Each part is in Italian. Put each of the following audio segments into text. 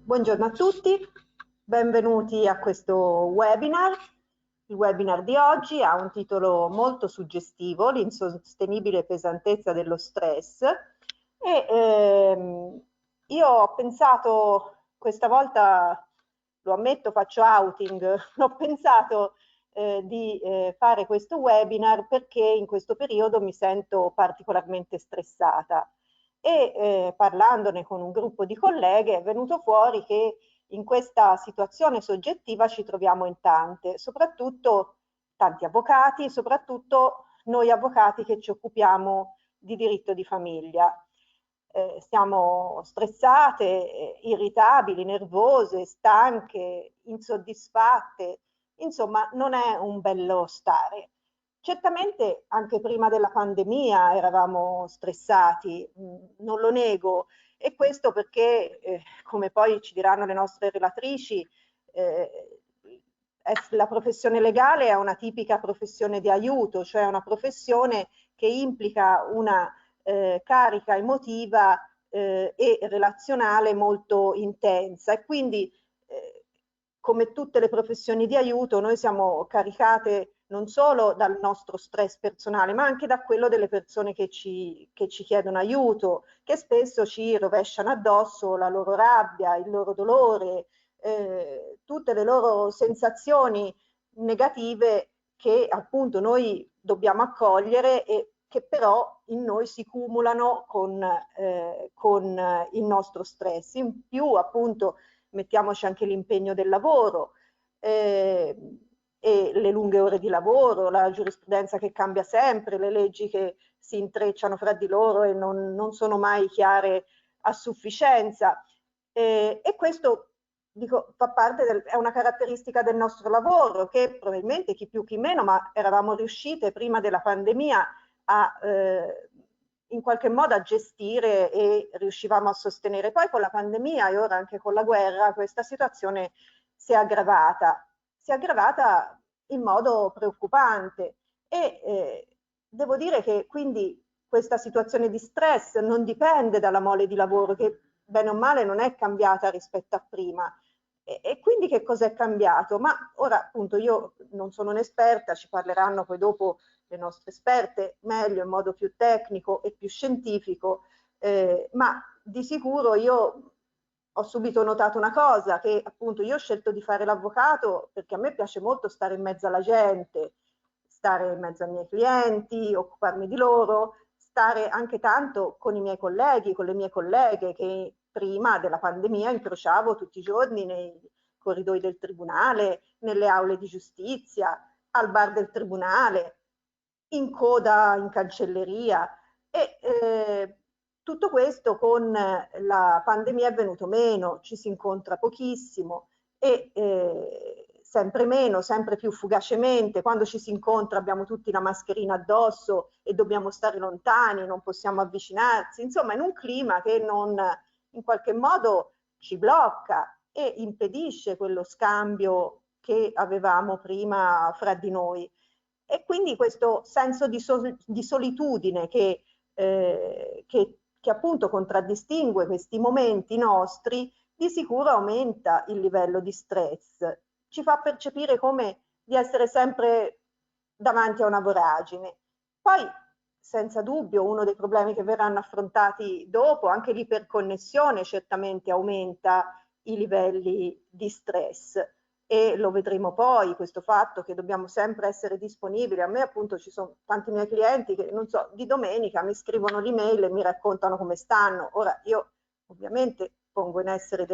Buongiorno a tutti, benvenuti a questo webinar. Il webinar di oggi ha un titolo molto suggestivo, l'insostenibile pesantezza dello stress. Io ho pensato, questa volta, lo ammetto, faccio outing, ho pensato di fare questo webinar perché in questo periodo mi sento particolarmente stressata. Parlandone con un gruppo di colleghe è venuto fuori che in questa situazione soggettiva ci troviamo in tante, soprattutto tanti avvocati, soprattutto noi avvocati che ci occupiamo di diritto di famiglia. Siamo stressate, irritabili, nervose, stanche, insoddisfatte, insomma non è un bello stare. Certamente anche prima della pandemia eravamo stressati, non lo nego, e questo perché, come poi ci diranno le nostre relatrici, la professione legale è una tipica professione di aiuto, cioè una professione che implica una carica emotiva e relazionale molto intensa, e quindi come tutte le professioni di aiuto noi siamo caricate non solo dal nostro stress personale, ma anche da quello delle persone che ci chiedono aiuto, che spesso ci rovesciano addosso la loro rabbia, il loro dolore, tutte le loro sensazioni negative che appunto noi dobbiamo accogliere e che però in noi si cumulano con il nostro stress. In più appunto mettiamoci anche l'impegno del lavoro, e le lunghe ore di lavoro, la giurisprudenza che cambia sempre, le leggi che si intrecciano fra di loro e non sono mai chiare a sufficienza. E questo, dico, fa parte è una caratteristica del nostro lavoro, che probabilmente chi più chi meno, ma eravamo riuscite prima della pandemia a in qualche modo a gestire e riuscivamo a sostenere. Poi con la pandemia e ora anche con la guerra questa situazione si è aggravata in modo preoccupante e devo dire che quindi questa situazione di stress non dipende dalla mole di lavoro, che bene o male non è cambiata rispetto a prima. E quindi che cosa è cambiato? Ma ora appunto io non sono un'esperta, ci parleranno poi dopo le nostre esperte meglio, in modo più tecnico e più scientifico, ma di sicuro io ho subito notato una cosa, che appunto io ho scelto di fare l'avvocato perché a me piace molto stare in mezzo alla gente, stare in mezzo ai miei clienti, occuparmi di loro, stare anche tanto con i miei colleghi, con le mie colleghe che prima della pandemia incrociavo tutti i giorni nei corridoi del tribunale, nelle aule di giustizia, al bar del tribunale, in coda in cancelleria e tutto questo con la pandemia è venuto meno, ci si incontra pochissimo e sempre meno, sempre più fugacemente, quando ci si incontra abbiamo tutti la mascherina addosso e dobbiamo stare lontani, non possiamo avvicinarsi, insomma in un clima che non in qualche modo ci blocca e impedisce quello scambio che avevamo prima fra di noi. E quindi questo senso di solitudine che appunto contraddistingue questi momenti nostri, di sicuro aumenta il livello di stress, ci fa percepire come di essere sempre davanti a una voragine. Poi, senza dubbio, uno dei problemi che verranno affrontati dopo, anche l'iperconnessione certamente aumenta i livelli di stress. E lo vedremo poi, questo fatto che dobbiamo sempre essere disponibili. A me appunto ci sono tanti miei clienti che, non so, di domenica mi scrivono l'email e mi raccontano come stanno. Ora io ovviamente pongo in essere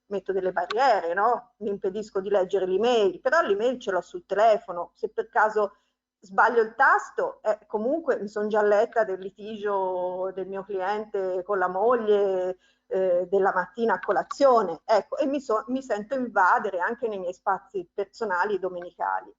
metto delle barriere, no? Mi impedisco di leggere l'email, però l'email ce l'ho sul telefono, se per caso sbaglio il tasto, comunque mi sono già letta del litigio del mio cliente con la moglie, della mattina a colazione, ecco, e mi sento invadere anche nei miei spazi personali domenicali.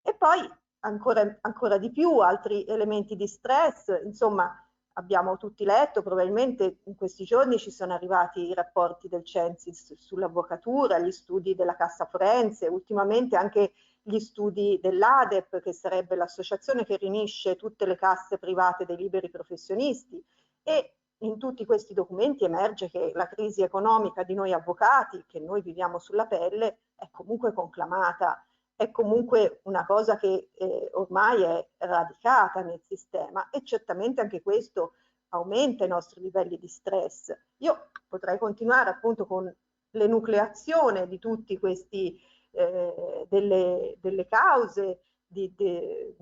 E poi ancora di più altri elementi di stress, insomma, abbiamo tutti letto, probabilmente in questi giorni ci sono arrivati i rapporti del Censis sull'avvocatura, gli studi della Cassa Forense, ultimamente anche gli studi dell'ADEP, che sarebbe l'associazione che riunisce tutte le casse private dei liberi professionisti, e in tutti questi documenti emerge che la crisi economica di noi avvocati, che noi viviamo sulla pelle, è comunque conclamata, è comunque una cosa che ormai è radicata nel sistema, e certamente anche questo aumenta i nostri livelli di stress. Io potrei continuare appunto con l'enucleazione di tutti questi delle cause, dei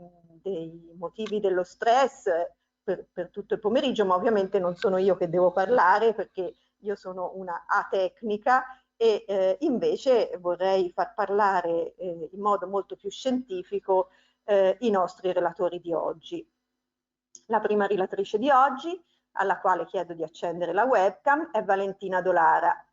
motivi dello stress per tutto il pomeriggio, ma ovviamente non sono io che devo parlare, perché io sono una atecnica e invece vorrei far parlare in modo molto più scientifico i nostri relatori di oggi. La prima relatrice di oggi, alla quale chiedo di accendere la webcam, è Valentina Dolara,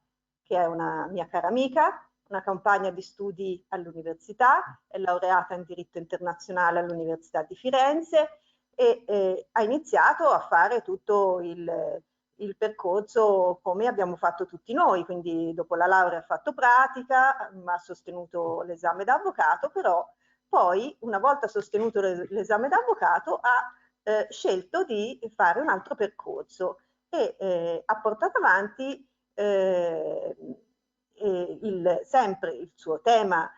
che è una mia cara amica, una compagna di studi all'università, è laureata in diritto internazionale all'Università di Firenze e ha iniziato a fare tutto il percorso come abbiamo fatto tutti noi, quindi dopo la laurea ha fatto pratica, ha sostenuto l'esame da avvocato, però poi una volta sostenuto l'esame da avvocato ha scelto di fare un altro percorso e ha portato avanti sempre il suo tema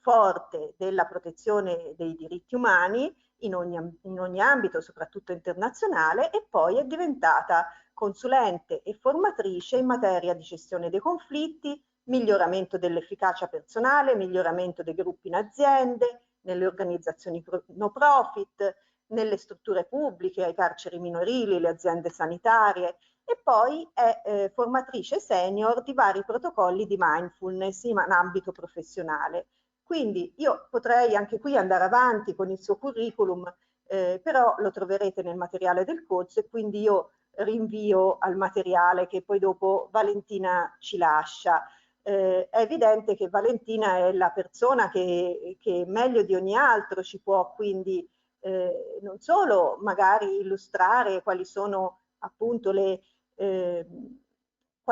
forte della protezione dei diritti umani in ogni ambito, soprattutto internazionale, e poi è diventata consulente e formatrice in materia di gestione dei conflitti, miglioramento dell'efficacia personale, miglioramento dei gruppi in aziende, nelle organizzazioni no profit, nelle strutture pubbliche, ai carceri minorili, le aziende sanitarie, e poi è formatrice senior di vari protocolli di mindfulness in ambito professionale. Quindi io potrei anche qui andare avanti con il suo curriculum, però lo troverete nel materiale del corso e quindi io rinvio al materiale che poi dopo Valentina ci lascia. È evidente che Valentina è la persona che meglio di ogni altro ci può quindi non solo magari illustrare quali sono appunto qual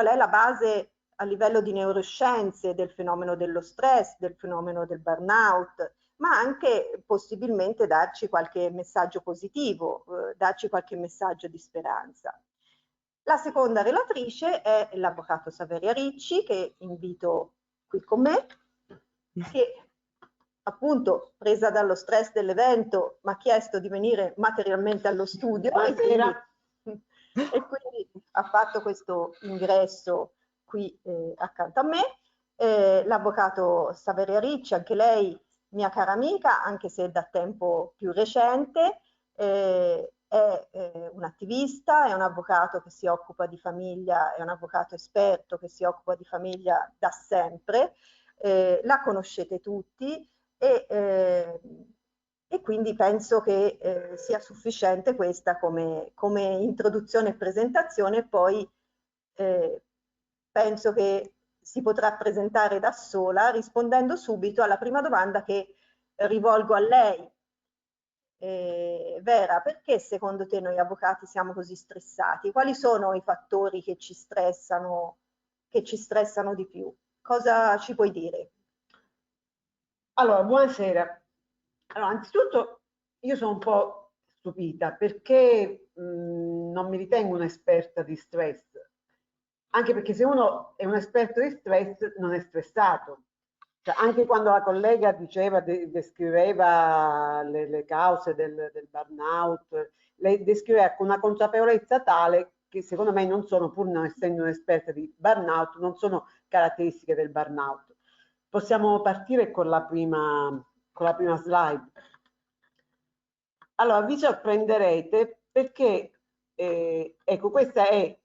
è la base a livello di neuroscienze del fenomeno dello stress, del fenomeno del burnout, ma anche possibilmente darci qualche messaggio positivo, darci qualche messaggio di speranza. La seconda relatrice è l'avvocato Saveria Ricci, che invito qui con me, che appunto, presa dallo stress dell'evento, mi ha chiesto di venire materialmente allo studio e quindi ha fatto questo ingresso qui accanto a me. L'avvocato Saveria Ricci, anche lei mia cara amica, anche se da tempo più recente, è un attivista, è un avvocato che si occupa di famiglia, è un avvocato esperto che si occupa di famiglia da sempre, la conoscete tutti e quindi penso che sia sufficiente questa come introduzione e presentazione, poi penso che si potrà presentare da sola rispondendo subito alla prima domanda che rivolgo a lei. Vera, perché secondo te noi avvocati siamo così stressati? Quali sono i fattori che ci stressano di più? Cosa ci puoi dire? Allora, buonasera. Allora, anzitutto io sono un po' stupita perché non mi ritengo un'esperta di stress, anche perché se uno è un esperto di stress non è stressato. Cioè, anche quando la collega diceva, descriveva le cause del burnout, lei descriveva con una consapevolezza tale che secondo me non sono, pur non essendo un'esperta di burnout, non sono caratteristiche del burnout. Possiamo partire con la prima slide. Allora, vi sorprenderete perché, ecco, questa è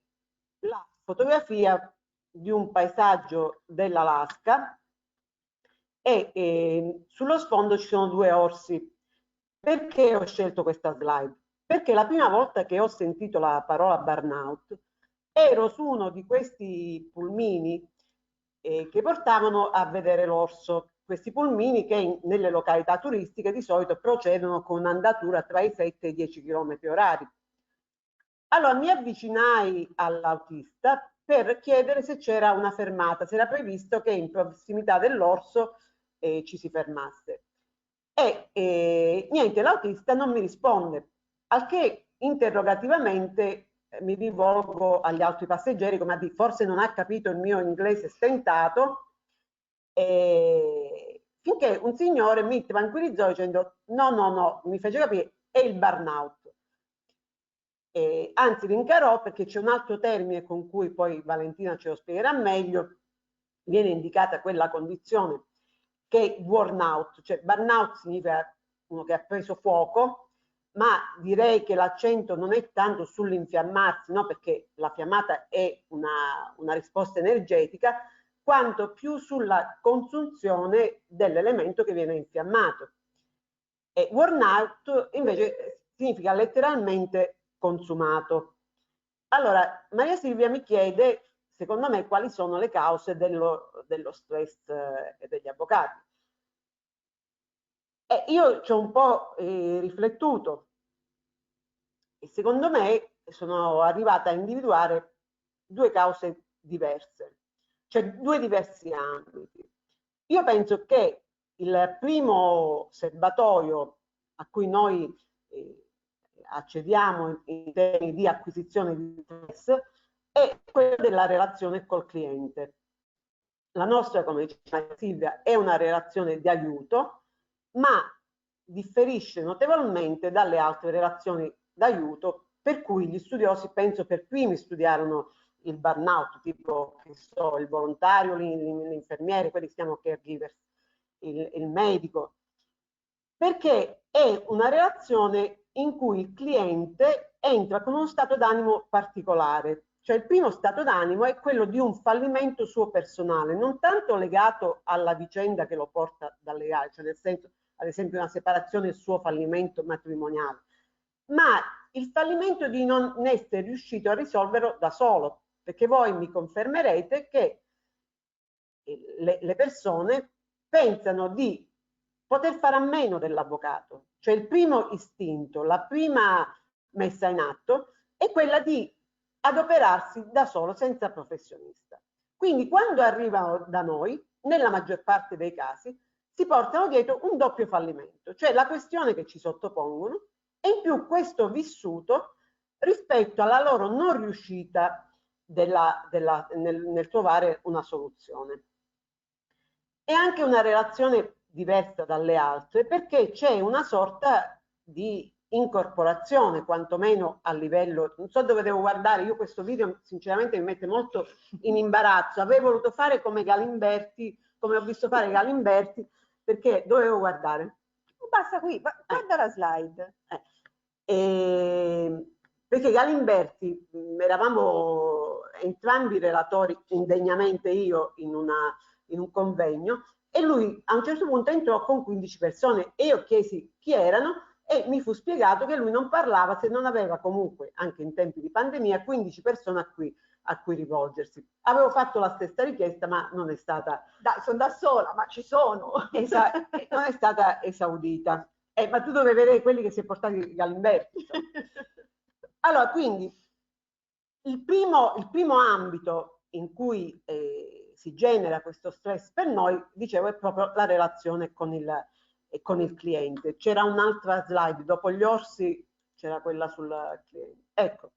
la fotografia di un paesaggio dell'Alaska e sullo sfondo ci sono due orsi. Perché ho scelto questa slide? Perché la prima volta che ho sentito la parola burnout ero su uno di questi pulmini che portavano a vedere l'orso. Questi pulmini che nelle località turistiche di solito procedono con un'andatura tra i 7 e i 10 km orari. Allora mi avvicinai all'autista per chiedere se c'era una fermata, se era previsto che in prossimità dell'orso ci si fermasse. E niente, l'autista non mi risponde, al che interrogativamente mi rivolgo agli altri passeggeri come a dire, forse non ha capito il mio inglese stentato, finché un signore mi tranquillizzò dicendo no, mi fece capire, è il burnout. Anzi rincarò, perché c'è un altro termine con cui poi Valentina ce lo spiegherà meglio, viene indicata quella condizione che è burnout, cioè burnout significa uno che ha preso fuoco, ma direi che l'accento non è tanto sull'infiammarsi, no? Perché la fiammata è una risposta energetica, quanto più sulla consunzione dell'elemento che viene infiammato. E burnout invece significa letteralmente consumato. Allora, Maria Silvia mi chiede, secondo me, quali sono le cause dello stress degli avvocati. Io ci ho un po' riflettuto e secondo me sono arrivata a individuare due cause diverse, cioè due diversi ambiti. Io penso che il primo serbatoio a cui noi accediamo in termini di acquisizione di stress è quello della relazione col cliente. La nostra, come diceva Silvia, è una relazione di aiuto, ma differisce notevolmente dalle altre relazioni d'aiuto, per cui gli studiosi, penso per primi, studiarono il burnout, tipo che so, il volontario, l'infermiere, quelli che si chiamano caregivers, il medico, perché è una relazione in cui il cliente entra con uno stato d'animo particolare. Cioè il primo stato d'animo è quello di un fallimento suo personale, non tanto legato alla vicenda che lo porta dalle gare, cioè nel senso, ad esempio, una separazione e il suo fallimento matrimoniale, ma il fallimento di non essere riuscito a risolverlo da solo, perché voi mi confermerete che le persone pensano di poter fare a meno dell'avvocato, cioè il primo istinto, la prima messa in atto è quella di adoperarsi da solo, senza professionista. Quindi quando arrivano da noi, nella maggior parte dei casi, si portano dietro un doppio fallimento, cioè la questione che ci sottopongono e in più questo vissuto rispetto alla loro non riuscita nel trovare una soluzione. È anche una relazione diversa dalle altre perché c'è una sorta di incorporazione, quantomeno a livello, non so dove devo guardare, io questo video sinceramente mi mette molto in imbarazzo, avrei voluto fare come Galimberti, come ho visto fare Galimberti, perché dovevo guardare. Basta qui, guarda la slide. Perché Galimberti, eravamo entrambi relatori, indegnamente io in un convegno, e lui a un certo punto entrò con 15 persone e io chiesi chi erano e mi fu spiegato che lui non parlava se non aveva comunque, anche in tempi di pandemia, 15 persone a cui rivolgersi. Avevo fatto la stessa richiesta, ma non è stata... Dai, sono da sola, ma ci sono! Non è stata esaudita. Ma tu dovevi vedere quelli che si è portati Galimberti. Allora, quindi, il primo ambito in cui si genera questo stress per noi, dicevo, è proprio la relazione con il cliente. C'era un'altra slide, dopo gli orsi c'era quella sul cliente. Ecco,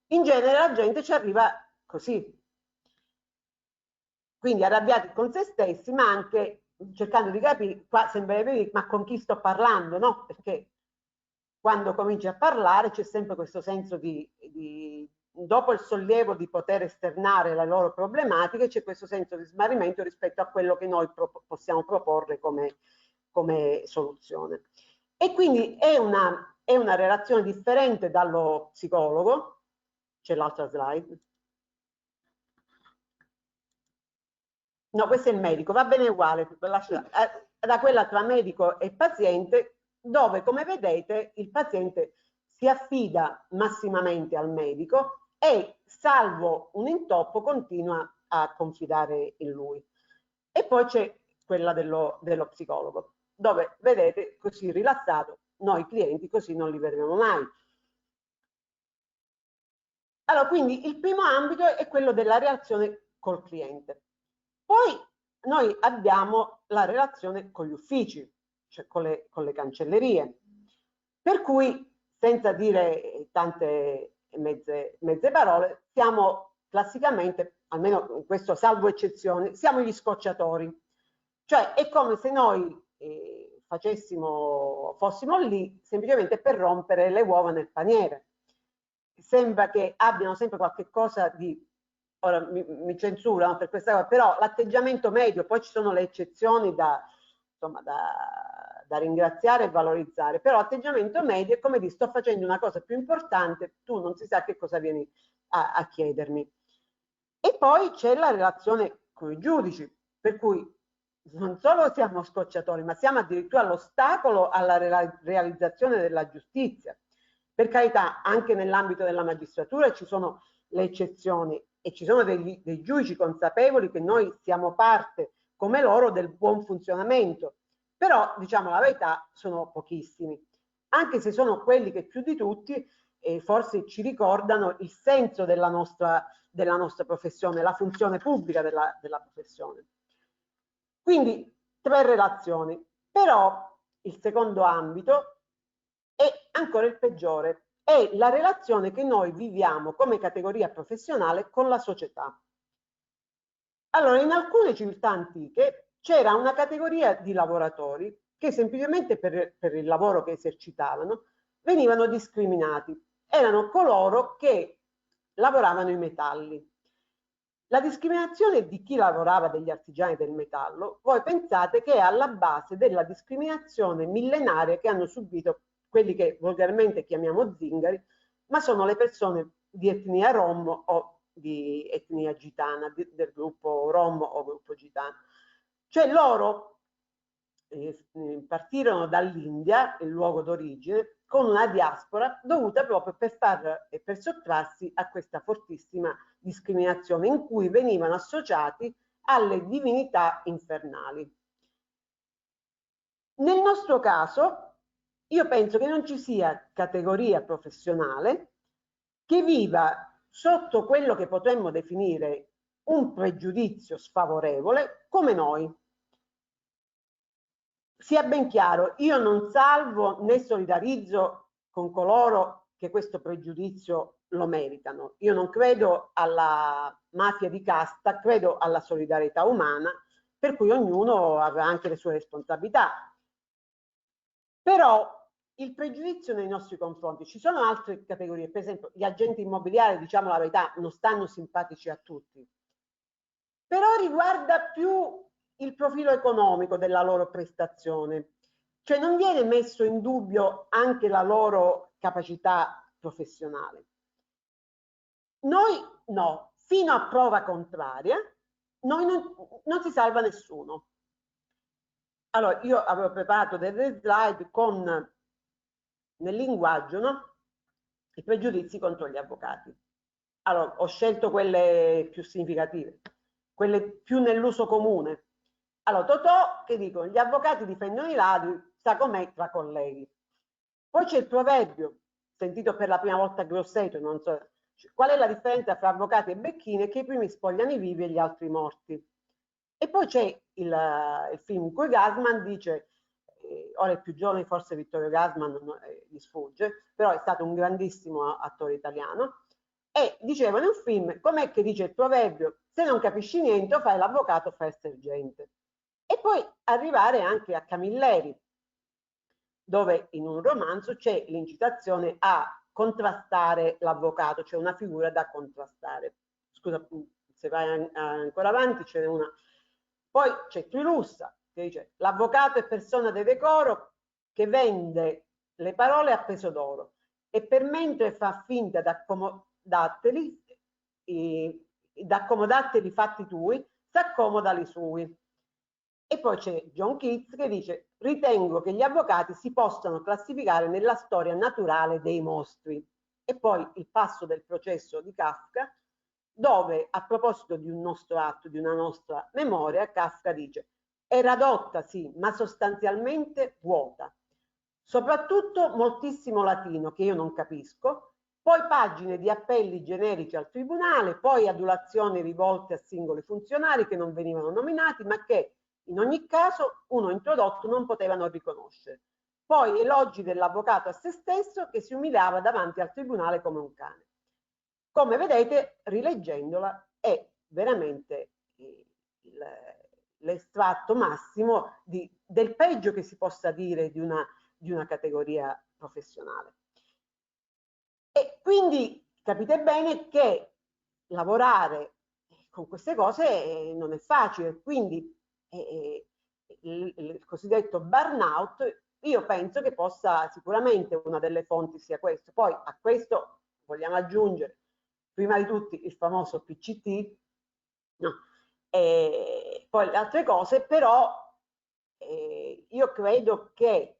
in genere la gente ci arriva così, quindi arrabbiati con se stessi, ma anche cercando di capire, qua sembrerebbe dire, ma con chi sto parlando, no? Perché quando cominci a parlare c'è sempre questo senso dopo il sollievo di poter esternare le loro problematiche, c'è questo senso di smarrimento rispetto a quello che noi possiamo proporre come soluzione. E quindi è una relazione differente dallo psicologo, c'è l'altra slide. No, questo è il medico, va bene uguale, da quella tra medico e paziente, dove come vedete il paziente si affida massimamente al medico e salvo un intoppo continua a confidare in lui. E poi c'è quella dello psicologo, dove vedete così rilassato, noi clienti così non li vedremo mai. Allora, quindi il primo ambito è quello della relazione col cliente. Poi noi abbiamo la relazione con gli uffici, cioè con le cancellerie, per cui senza dire tante mezze parole, siamo classicamente, almeno questo salvo eccezioni, siamo gli scocciatori. Cioè è come se noi fossimo lì semplicemente per rompere le uova nel paniere. Sembra che abbiano sempre qualche cosa di, ora mi censurano per questa cosa, però l'atteggiamento medio, poi ci sono le eccezioni insomma, da ringraziare e valorizzare, però l'atteggiamento medio è come dire sto facendo una cosa più importante, tu non si sa che cosa vieni a chiedermi. E poi c'è la relazione con i giudici, per cui non solo siamo scocciatori, ma siamo addirittura l'ostacolo alla realizzazione della giustizia. Per carità, anche nell'ambito della magistratura ci sono le eccezioni e ci sono dei giudici consapevoli che noi siamo parte come loro del buon funzionamento, però diciamo la verità sono pochissimi, anche se sono quelli che più di tutti forse ci ricordano il senso della nostra professione, la funzione pubblica della professione. Quindi 3 relazioni, però il secondo ambito è ancora il peggiore, è la relazione che noi viviamo come categoria professionale con la società. Allora, in alcune civiltà antiche c'era una categoria di lavoratori che semplicemente per il lavoro che esercitavano venivano discriminati. Erano coloro che lavoravano i metalli. La discriminazione di chi lavorava degli artigiani del metallo, voi pensate che è alla base della discriminazione millenaria che hanno subito quelli che volgarmente chiamiamo zingari, ma sono le persone di etnia rom o di etnia gitana, del gruppo rom o gruppo gitano. Cioè loro partirono dall'India, il luogo d'origine, con una diaspora dovuta proprio per sottrarsi a questa fortissima discriminazione in cui venivano associati alle divinità infernali. Nel nostro caso, io penso che non ci sia categoria professionale che viva sotto quello che potremmo definire un pregiudizio sfavorevole come noi. Sia ben chiaro, io non salvo né solidarizzo con coloro che questo pregiudizio lo meritano. Io non credo alla mafia di casta, credo alla solidarietà umana, per cui ognuno avrà anche le sue responsabilità. Però il pregiudizio nei nostri confronti, ci sono altre categorie, per esempio gli agenti immobiliari, diciamo la verità, non stanno simpatici a tutti, però riguarda più il profilo economico della loro prestazione, cioè non viene messo in dubbio anche la loro capacità professionale. Noi no, fino a prova contraria, noi non si salva nessuno. Allora, io avevo preparato delle slide con nel linguaggio, no? I pregiudizi contro gli avvocati. Allora, ho scelto quelle più significative, quelle più nell'uso comune. Allora, Totò che dicono, gli avvocati difendono i ladri, sa com'è tra colleghi. Poi c'è il proverbio, sentito per la prima volta a Grosseto, non so, qual è la differenza tra avvocati e becchine? Che i primi spogliano i vivi e gli altri morti. E poi c'è il film in cui Gassman dice, ora è più giovane forse Vittorio Gassman, gli sfugge, però è stato un grandissimo attore italiano, e diceva in un film, com'è che dice il proverbio, se non capisci niente fai l'avvocato, fai il sergente. E poi arrivare anche a Camilleri, dove in un romanzo c'è l'incitazione a contrastare l'avvocato, cioè una figura da contrastare. Scusa, se vai ancora avanti ce n'è una. Poi c'è Trilussa che dice l'avvocato è persona di decoro che vende le parole a peso d'oro e per mentre fa finta d'accomodarteli i fatti tuoi, s'accomoda li sui. E poi c'è John Keats che dice ritengo che gli avvocati si possano classificare nella storia naturale dei mostri. E poi il passo del processo di Kafka, dove a proposito di un nostro atto, di una nostra memoria, Kafka dice è radotta sì, ma sostanzialmente vuota. Soprattutto moltissimo latino che io non capisco, poi pagine di appelli generici al tribunale, poi adulazioni rivolte a singoli funzionari che non venivano nominati, ma che in ogni caso uno introdotto non poteva non riconoscere. Poi elogi dell'avvocato a se stesso che si umiliava davanti al tribunale come un cane. come vedete, rileggendola, è veramente l'estratto massimo del peggio che si possa dire di una categoria professionale. E quindi capite bene che lavorare con queste cose non è facile, quindi il cosiddetto burnout, io penso che possa, sicuramente una delle fonti sia questo. Poi a questo vogliamo aggiungere prima di tutti il famoso PCT, no? E poi le altre cose, però io credo che,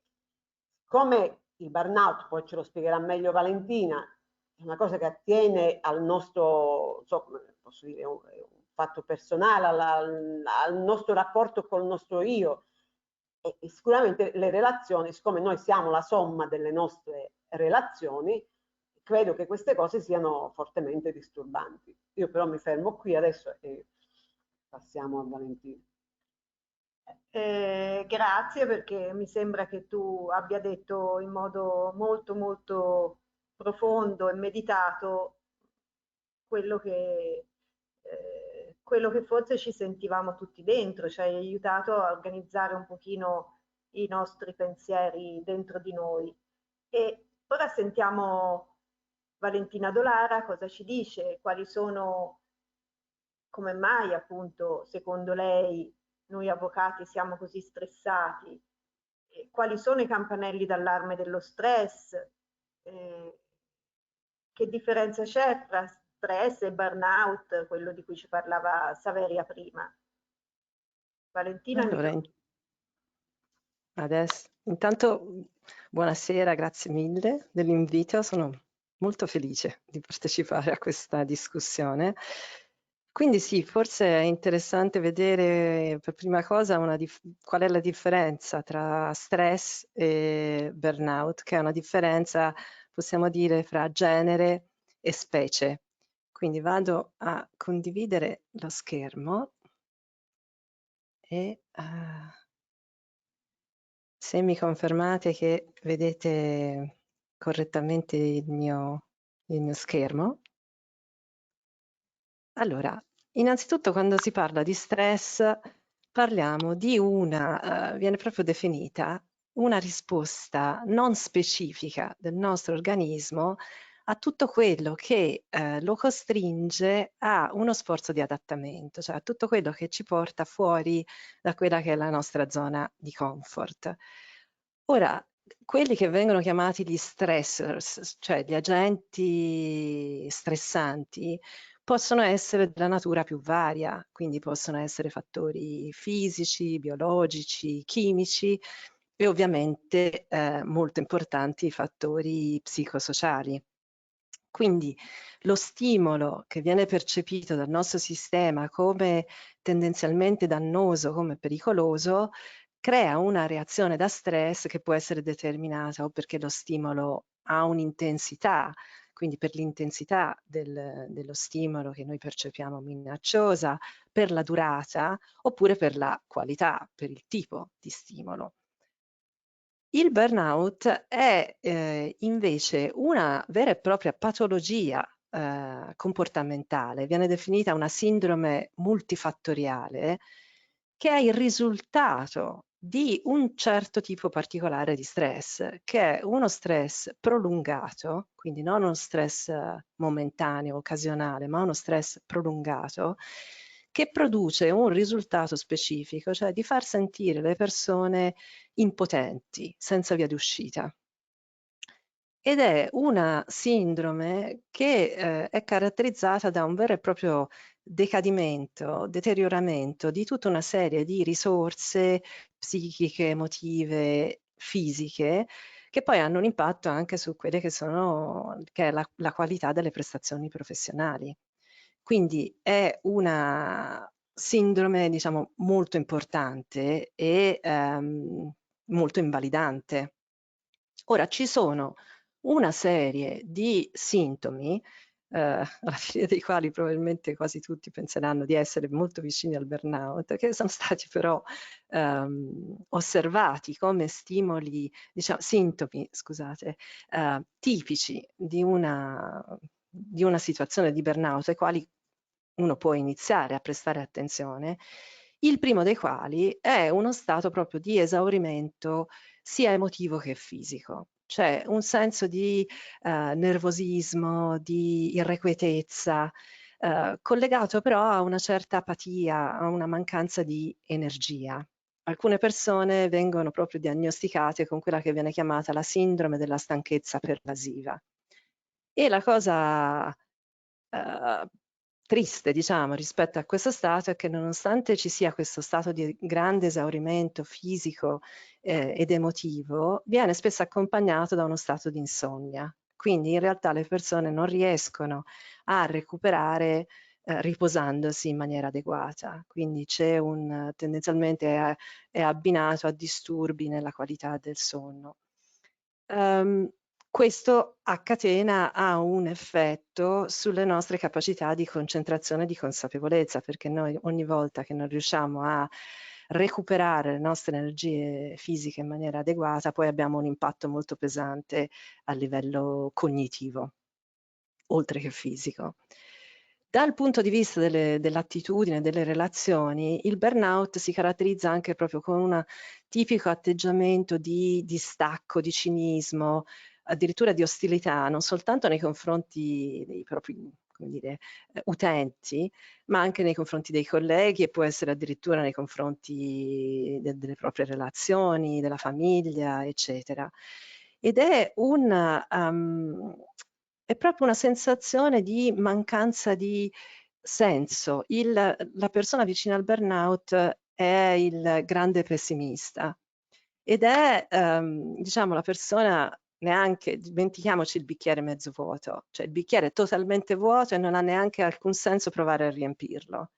come il burnout, poi ce lo spiegherà meglio Valentina, è una cosa che attiene al nostro, insomma, posso dire, è un fatto personale, al nostro rapporto col nostro io, e sicuramente le relazioni, siccome noi siamo la somma delle nostre relazioni, credo che queste cose siano fortemente disturbanti. Io però mi fermo qui adesso e passiamo a Valentina. Grazie, perché mi sembra che tu abbia detto in modo molto molto profondo e meditato quello che forse ci sentivamo tutti dentro, ci hai aiutato a organizzare un pochino i nostri pensieri dentro di noi. E ora sentiamo Valentina Dolara cosa ci dice, quali sono, come mai appunto secondo lei noi avvocati siamo così stressati, quali sono i campanelli d'allarme dello stress, eh, che differenza c'è tra stress e burnout, quello di cui ci parlava Saveria prima. Valentina, il Allora, microfono. adesso, intanto buonasera, grazie mille dell'invito, sono molto felice di partecipare a questa discussione. Quindi sì, forse è interessante vedere per prima cosa qual è la differenza tra stress e burnout, che è una differenza, possiamo dire, fra genere e specie. Quindi vado a condividere lo schermo e se mi confermate che vedete correttamente il mio schermo. Allora, innanzitutto quando si parla di stress parliamo di viene proprio definita una risposta non specifica del nostro organismo a tutto quello che lo costringe a uno sforzo di adattamento, cioè a tutto quello che ci porta fuori da quella che è la nostra zona di comfort. Ora, quelli che vengono chiamati gli stressors, cioè gli agenti stressanti, possono essere della natura più varia, quindi possono essere fattori fisici, biologici, chimici e ovviamente molto importanti i fattori psicosociali. Quindi lo stimolo che viene percepito dal nostro sistema come tendenzialmente dannoso, come pericoloso, crea una reazione da stress che può essere determinata o perché lo stimolo ha un'intensità, quindi per l'intensità dello stimolo che noi percepiamo minacciosa, per la durata oppure per la qualità, per il tipo di stimolo. Il burnout è invece una vera e propria patologia comportamentale, viene definita una sindrome multifattoriale, che è il risultato di un certo tipo particolare di stress, che è uno stress prolungato, quindi non uno stress momentaneo, occasionale, ma uno stress prolungato, che produce un risultato specifico, cioè di far sentire le persone impotenti, senza via d'uscita. Ed è una sindrome che è caratterizzata da un vero e proprio decadimento, deterioramento di tutta una serie di risorse psichiche, emotive, fisiche, che poi hanno un impatto anche su quelle che è la qualità delle prestazioni professionali. Quindi è una sindrome, diciamo, molto importante e molto invalidante. Ora, ci sono una serie di sintomi, alla fine dei quali probabilmente quasi tutti penseranno di essere molto vicini al burnout, che sono stati però osservati come sintomi, scusate, tipici di di una situazione di burnout ai quali uno può iniziare a prestare attenzione, il primo dei quali è uno stato proprio di esaurimento sia emotivo che fisico, cioè un senso di nervosismo, di irrequietezza, collegato però a una certa apatia, a una mancanza di energia. Alcune persone vengono proprio diagnosticate con quella che viene chiamata la sindrome della stanchezza pervasiva. E la cosa triste, diciamo, rispetto a questo stato è che nonostante ci sia questo stato di grande esaurimento fisico ed emotivo, viene spesso accompagnato da uno stato di insonnia. Quindi in realtà le persone non riescono a recuperare riposandosi in maniera adeguata. Quindi c'è tendenzialmente è abbinato a disturbi nella qualità del sonno. Questo a catena ha un effetto sulle nostre capacità di concentrazione e di consapevolezza, perché noi ogni volta che non riusciamo a recuperare le nostre energie fisiche in maniera adeguata, poi abbiamo un impatto molto pesante a livello cognitivo, oltre che fisico. Dal punto di vista dell'attitudine, delle relazioni, il burnout si caratterizza anche proprio con un tipico atteggiamento di distacco, di cinismo, addirittura di ostilità, non soltanto nei confronti dei propri, come dire, utenti, ma anche nei confronti dei colleghi e può essere addirittura nei confronti delle proprie relazioni, della famiglia, eccetera. Ed è è proprio una sensazione di mancanza di senso. La persona vicina al burnout è il grande pessimista ed è, diciamo, la persona neanche, dimentichiamoci il bicchiere mezzo vuoto, cioè il bicchiere è totalmente vuoto e non ha neanche alcun senso provare a riempirlo.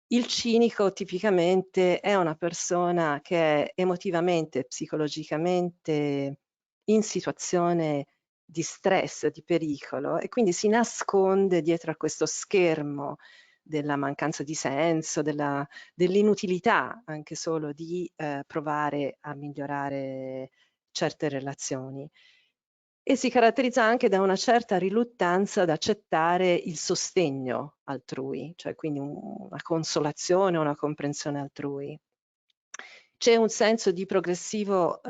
Il cinico tipicamente è una persona che è emotivamente, psicologicamente in situazione di stress, di pericolo e quindi si nasconde dietro a questo schermo della mancanza di senso, dell'inutilità anche solo di provare a migliorare certe relazioni. E si caratterizza anche da una certa riluttanza ad accettare il sostegno altrui, cioè quindi una consolazione, una comprensione altrui. C'è un senso di progressivo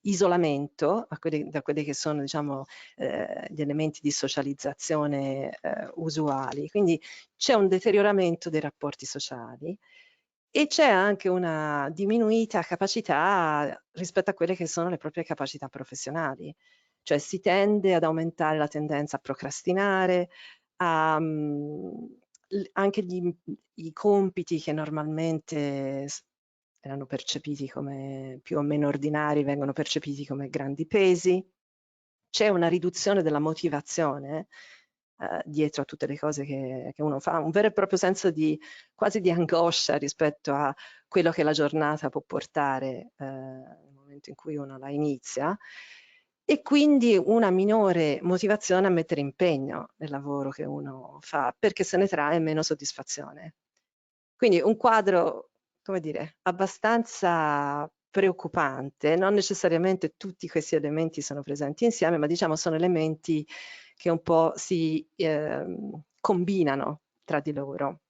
isolamento da quelli che sono, diciamo, gli elementi di socializzazione usuali, quindi c'è un deterioramento dei rapporti sociali e c'è anche una diminuita capacità rispetto a quelle che sono le proprie capacità professionali. Cioè si tende ad aumentare la tendenza a procrastinare, anche i compiti che normalmente erano percepiti come più o meno ordinari, vengono percepiti come grandi pesi. C'è una riduzione della motivazione dietro a tutte le cose che uno fa, un vero e proprio senso quasi di angoscia rispetto a quello che la giornata può portare nel momento in cui uno la inizia e quindi una minore motivazione a mettere impegno nel lavoro che uno fa perché se ne trae meno soddisfazione. Quindi un quadro, come dire, abbastanza preoccupante, non necessariamente tutti questi elementi sono presenti insieme, ma diciamo sono elementi che un po' si combinano tra di loro.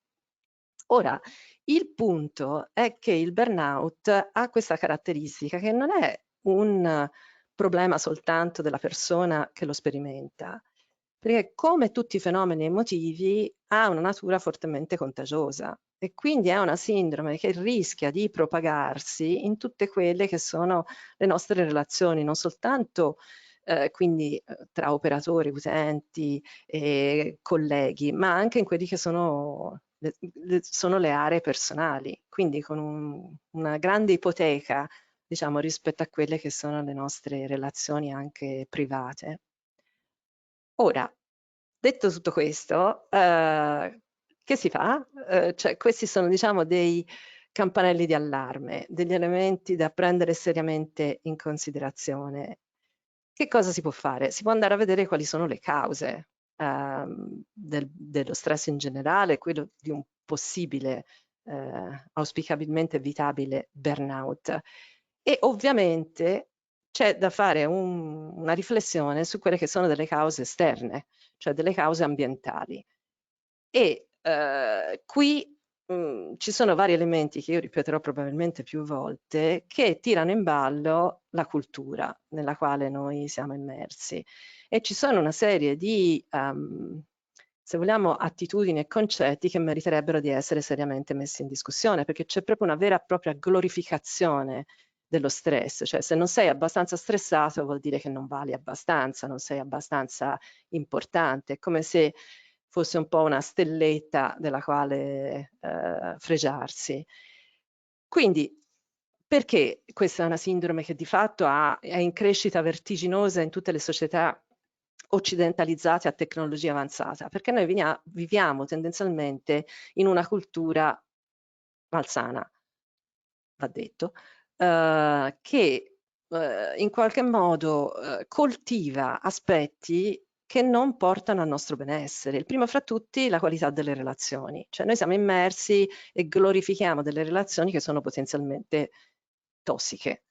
Ora, il punto è che il burnout ha questa caratteristica che non è un problema soltanto della persona che lo sperimenta, perché come tutti i fenomeni emotivi ha una natura fortemente contagiosa e quindi è una sindrome che rischia di propagarsi in tutte quelle che sono le nostre relazioni, non soltanto quindi tra operatori, utenti e colleghi, ma anche in quelli che sono le aree personali, quindi con una grande ipoteca, diciamo, rispetto a quelle che sono le nostre relazioni anche private. Ora, detto tutto questo, che si fa? Cioè, questi sono, diciamo, dei campanelli di allarme, degli elementi da prendere seriamente in considerazione. Che cosa si può fare? Si può andare a vedere quali sono le cause dello stress in generale, quello di un possibile, auspicabilmente evitabile burnout. E ovviamente c'è da fare una riflessione su quelle che sono delle cause esterne, cioè delle cause ambientali. E qui ci sono vari elementi che io ripeterò probabilmente più volte, che tirano in ballo la cultura nella quale noi siamo immersi. E ci sono una serie di, se vogliamo, attitudini e concetti che meriterebbero di essere seriamente messi in discussione, perché c'è proprio una vera e propria glorificazione dello stress, cioè se non sei abbastanza stressato vuol dire che non vali abbastanza, non sei abbastanza importante, è come se fosse un po' una stelletta della quale fregiarsi. Quindi perché questa è una sindrome che di fatto è in crescita vertiginosa in tutte le società occidentalizzate a tecnologia avanzata? Perché noi viviamo tendenzialmente in una cultura malsana, va detto, che in qualche modo coltiva aspetti che non portano al nostro benessere. Il primo fra tutti la qualità delle relazioni, cioè noi siamo immersi e glorifichiamo delle relazioni che sono potenzialmente tossiche.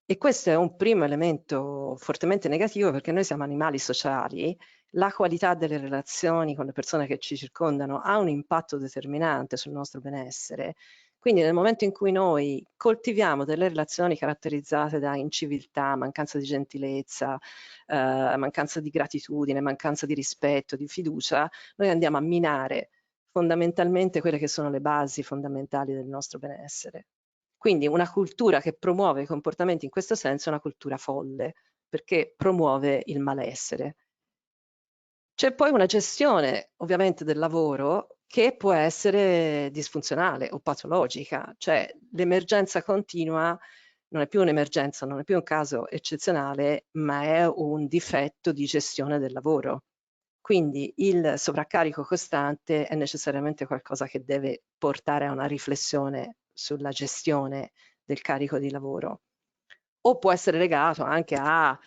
E questo è un primo elemento fortemente negativo perché noi siamo animali sociali, la qualità delle relazioni con le persone che ci circondano ha un impatto determinante sul nostro benessere. Quindi nel momento in cui noi coltiviamo delle relazioni caratterizzate da inciviltà, mancanza di gentilezza, mancanza di gratitudine, mancanza di rispetto, di fiducia, noi andiamo a minare fondamentalmente quelle che sono le basi fondamentali del nostro benessere. Quindi una cultura che promuove i comportamenti in questo senso è una cultura folle, perché promuove il malessere. C'è poi una gestione ovviamente del lavoro che può essere disfunzionale o patologica, cioè l'emergenza continua non è più un'emergenza, non è più un caso eccezionale, ma è un difetto di gestione del lavoro. Quindi il sovraccarico costante è necessariamente qualcosa che deve portare a una riflessione sulla gestione del carico di lavoro. O può essere legato anche a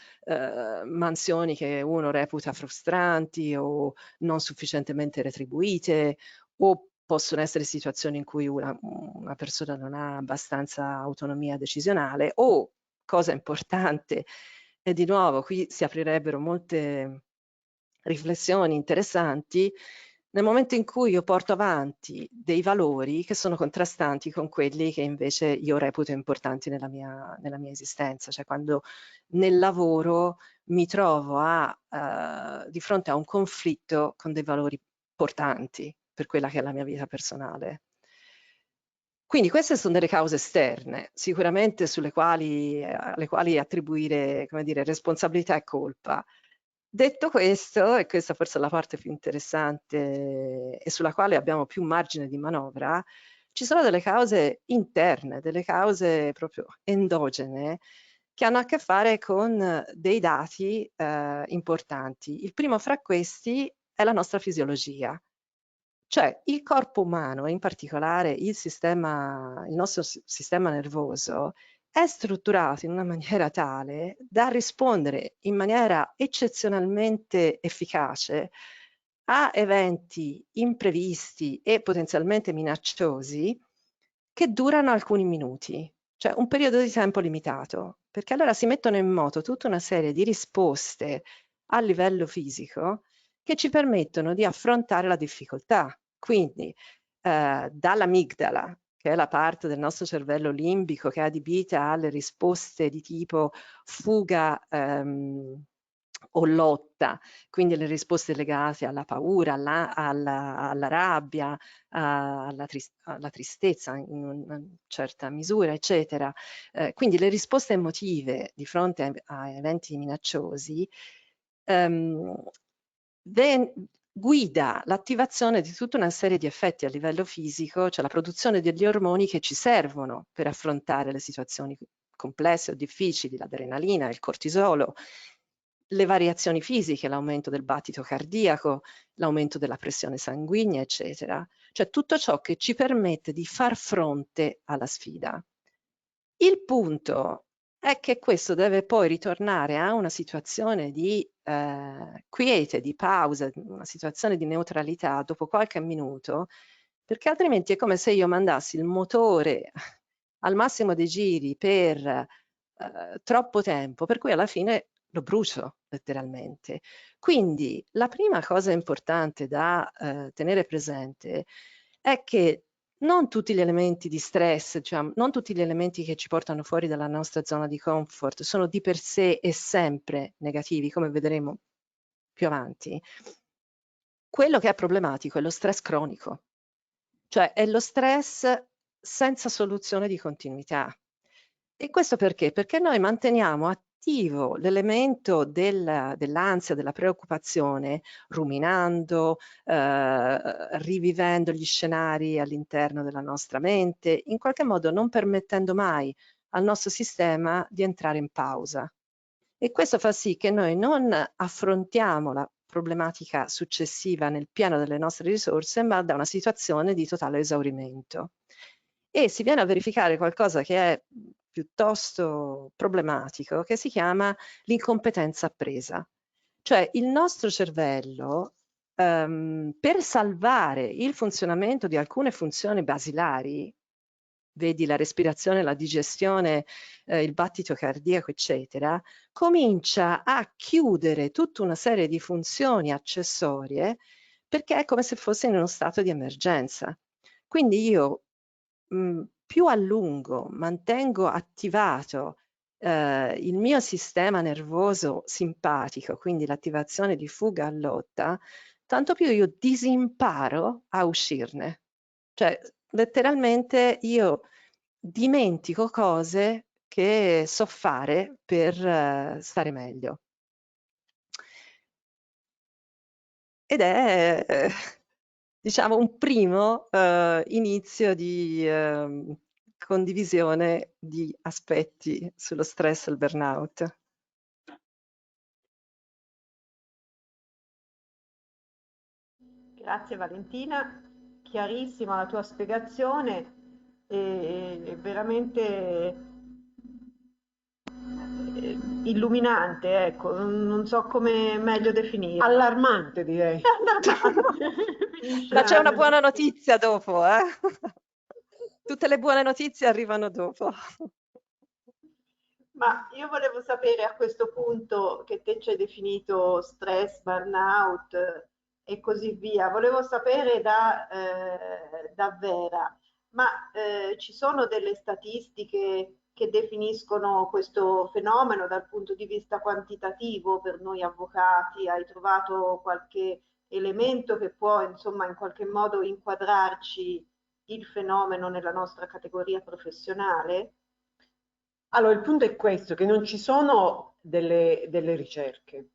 mansioni che uno reputa frustranti o non sufficientemente retribuite, o possono essere situazioni in cui una persona non ha abbastanza autonomia decisionale, o, cosa importante, e di nuovo qui si aprirebbero molte riflessioni interessanti, nel momento in cui io porto avanti dei valori che sono contrastanti con quelli che invece io reputo importanti nella mia esistenza, cioè quando nel lavoro mi trovo di fronte a un conflitto con dei valori portanti per quella che è la mia vita personale. Quindi queste sono delle cause esterne, sicuramente alle quali attribuire, come dire, responsabilità e colpa. Detto questo, e questa forse è la parte più interessante e sulla quale abbiamo più margine di manovra, ci sono delle cause interne, delle cause proprio endogene, che hanno a che fare con dei dati importanti. Il primo fra questi è la nostra fisiologia. Cioè il corpo umano, in particolare il nostro sistema nervoso, è strutturato in una maniera tale da rispondere in maniera eccezionalmente efficace a eventi imprevisti e potenzialmente minacciosi che durano alcuni minuti, cioè un periodo di tempo limitato, perché allora si mettono in moto tutta una serie di risposte a livello fisico che ci permettono di affrontare la difficoltà. Quindi dall'amigdala, che è la parte del nostro cervello limbico che è adibita alle risposte di tipo fuga o lotta, quindi le risposte legate alla paura, alla rabbia, alla tristezza in una certa misura, eccetera. Quindi le risposte emotive di fronte a eventi minacciosi guida l'attivazione di tutta una serie di effetti a livello fisico, cioè la produzione degli ormoni che ci servono per affrontare le situazioni complesse o difficili, l'adrenalina, il cortisolo, le variazioni fisiche, l'aumento del battito cardiaco, l'aumento della pressione sanguigna, eccetera. Cioè tutto ciò che ci permette di far fronte alla sfida. Il punto è che questo deve poi ritornare a una situazione di quiete, di pausa, una situazione di neutralità dopo qualche minuto, perché altrimenti è come se io mandassi il motore al massimo dei giri per troppo tempo, per cui alla fine lo brucio letteralmente. Quindi la prima cosa importante da tenere presente è che non tutti gli elementi di stress, diciamo, non tutti gli elementi che ci portano fuori dalla nostra zona di comfort sono di per sé e sempre negativi, come vedremo più avanti. Quello che è problematico è lo stress cronico, cioè è lo stress senza soluzione di continuità. E questo perché? Perché noi manteniamo attivo l'elemento dell'ansia, della preoccupazione, ruminando, rivivendo gli scenari all'interno della nostra mente, in qualche modo non permettendo mai al nostro sistema di entrare in pausa. E questo fa sì che noi non affrontiamo la problematica successiva nel piano delle nostre risorse, ma da una situazione di totale esaurimento. E si viene a verificare qualcosa che è piuttosto problematico, che si chiama l'incompetenza appresa. Cioè il nostro cervello, per salvare il funzionamento di alcune funzioni basilari, vedi la respirazione, la digestione, il battito cardiaco, eccetera, comincia a chiudere tutta una serie di funzioni accessorie perché è come se fosse in uno stato di emergenza. Quindi io più a lungo mantengo attivato il mio sistema nervoso simpatico, quindi l'attivazione di fuga e lotta, tanto più io disimparo a uscirne. Cioè, letteralmente io dimentico cose che so fare per stare meglio. Ed è, diciamo, un primo inizio di condivisione di aspetti sullo stress e il burnout. Grazie Valentina, chiarissima la tua spiegazione e veramente illuminante, ecco, non so come meglio definirla. Allarmante, direi. Ma c'è una buona notizia dopo, eh? Tutte le buone notizie arrivano dopo. Ma io volevo sapere a questo punto che te ci hai definito stress, burnout e così via, volevo sapere da Vera, ma ci sono delle statistiche che definiscono questo fenomeno dal punto di vista quantitativo per noi avvocati? Hai trovato qualche elemento che può, insomma, in qualche modo inquadrarci il fenomeno nella nostra categoria professionale? Allora, il punto è questo, che non ci sono delle ricerche.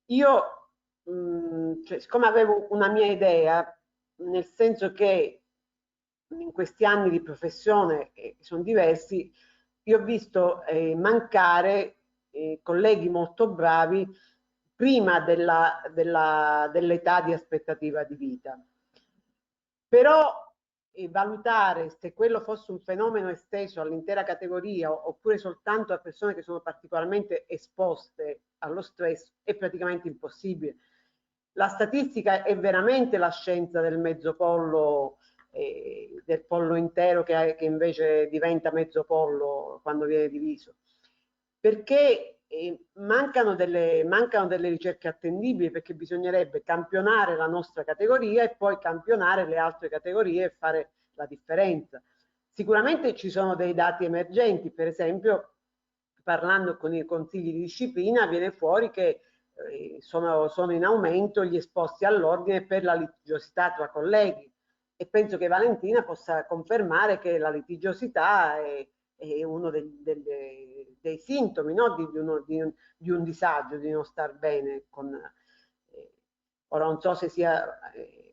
Io, cioè, siccome avevo una mia idea, nel senso che in questi anni di professione, che sono diversi, io ho visto mancare colleghi molto bravi prima dell'età di aspettativa di vita. Però valutare se quello fosse un fenomeno esteso all'intera categoria oppure soltanto a persone che sono particolarmente esposte allo stress è praticamente impossibile. La statistica è veramente la scienza del mezzo pollo, del pollo intero che invece diventa mezzo pollo quando viene diviso. Perché mancano delle ricerche attendibili, perché bisognerebbe campionare la nostra categoria e poi campionare le altre categorie e fare la differenza. Sicuramente ci sono dei dati emergenti, per esempio parlando con i consigli di disciplina viene fuori che sono in aumento gli esposti all'ordine per la litigiosità tra colleghi, e penso che Valentina possa confermare che la litigiosità è uno dei sintomi, no? di un disagio, di non star bene con ora non so se sia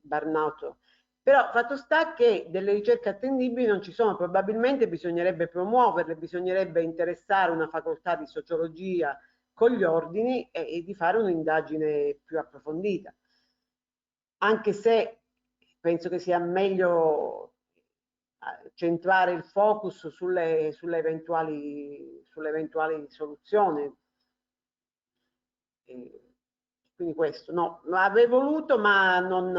burnout, però fatto sta che delle ricerche attendibili non ci sono, probabilmente bisognerebbe promuoverle, bisognerebbe interessare una facoltà di sociologia con gli ordini e di fare un'indagine più approfondita, anche se penso che sia meglio centrare il focus sulle eventuali soluzioni. Quindi questo, no, avrei voluto, ma non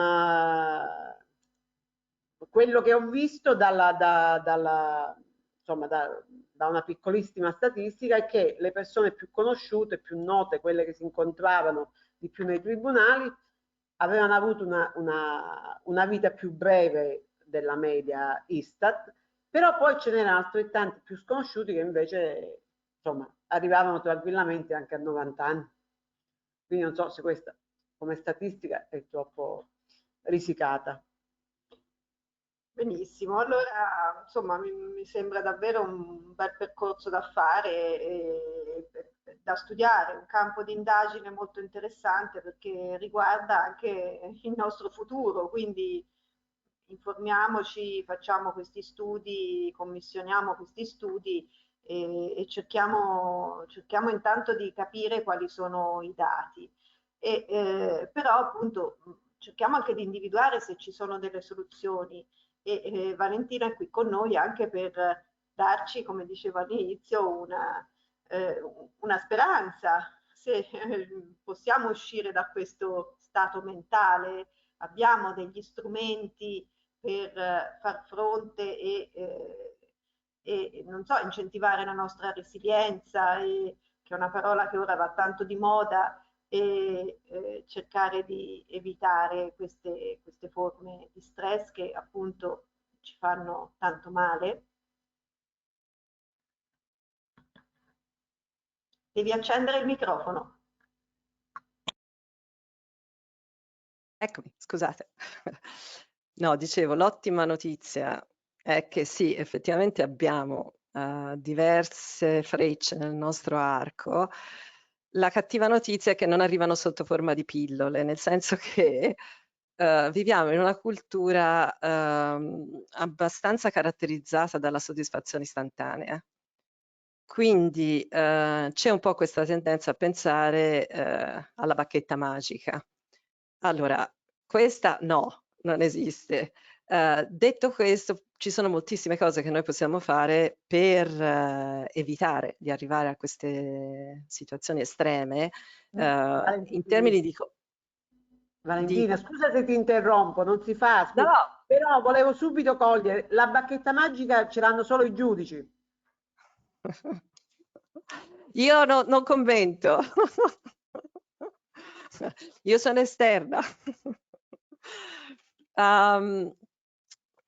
quello che ho visto insomma, da una piccolissima statistica è che le persone più conosciute, più note, quelle che si incontravano di più nei tribunali, avevano avuto una vita più breve della media Istat, però poi ce n'erano altrettanti più sconosciuti che invece, insomma, arrivavano tranquillamente anche a 90 anni. Quindi non so se questa come statistica è troppo risicata. Benissimo, allora insomma mi sembra davvero un bel percorso da fare e da studiare, un campo di indagine molto interessante perché riguarda anche il nostro futuro, quindi informiamoci, facciamo questi studi, commissioniamo questi studi e cerchiamo intanto di capire quali sono i dati. Però appunto cerchiamo anche di individuare se ci sono delle soluzioni e Valentina è qui con noi anche per darci, come dicevo all'inizio, una speranza, se possiamo uscire da questo stato mentale, abbiamo degli strumenti per far fronte e non so, incentivare la nostra resilienza, che è una parola che ora va tanto di moda, e cercare di evitare queste forme di stress che appunto ci fanno tanto male. Devi accendere il microfono. Eccomi, scusate. No, dicevo, l'ottima notizia è che sì, effettivamente abbiamo diverse frecce nel nostro arco. La cattiva notizia è che non arrivano sotto forma di pillole, nel senso che viviamo in una cultura abbastanza caratterizzata dalla soddisfazione istantanea. Quindi c'è un po' questa tendenza a pensare alla bacchetta magica. Allora, questa no, non esiste. Detto questo, ci sono moltissime cose che noi possiamo fare per evitare di arrivare a queste situazioni estreme in termini di... Valentina, scusa se ti interrompo, non si fa, No! però volevo subito cogliere, la bacchetta magica ce l'hanno solo i giudici. Io non commento. Io sono esterna.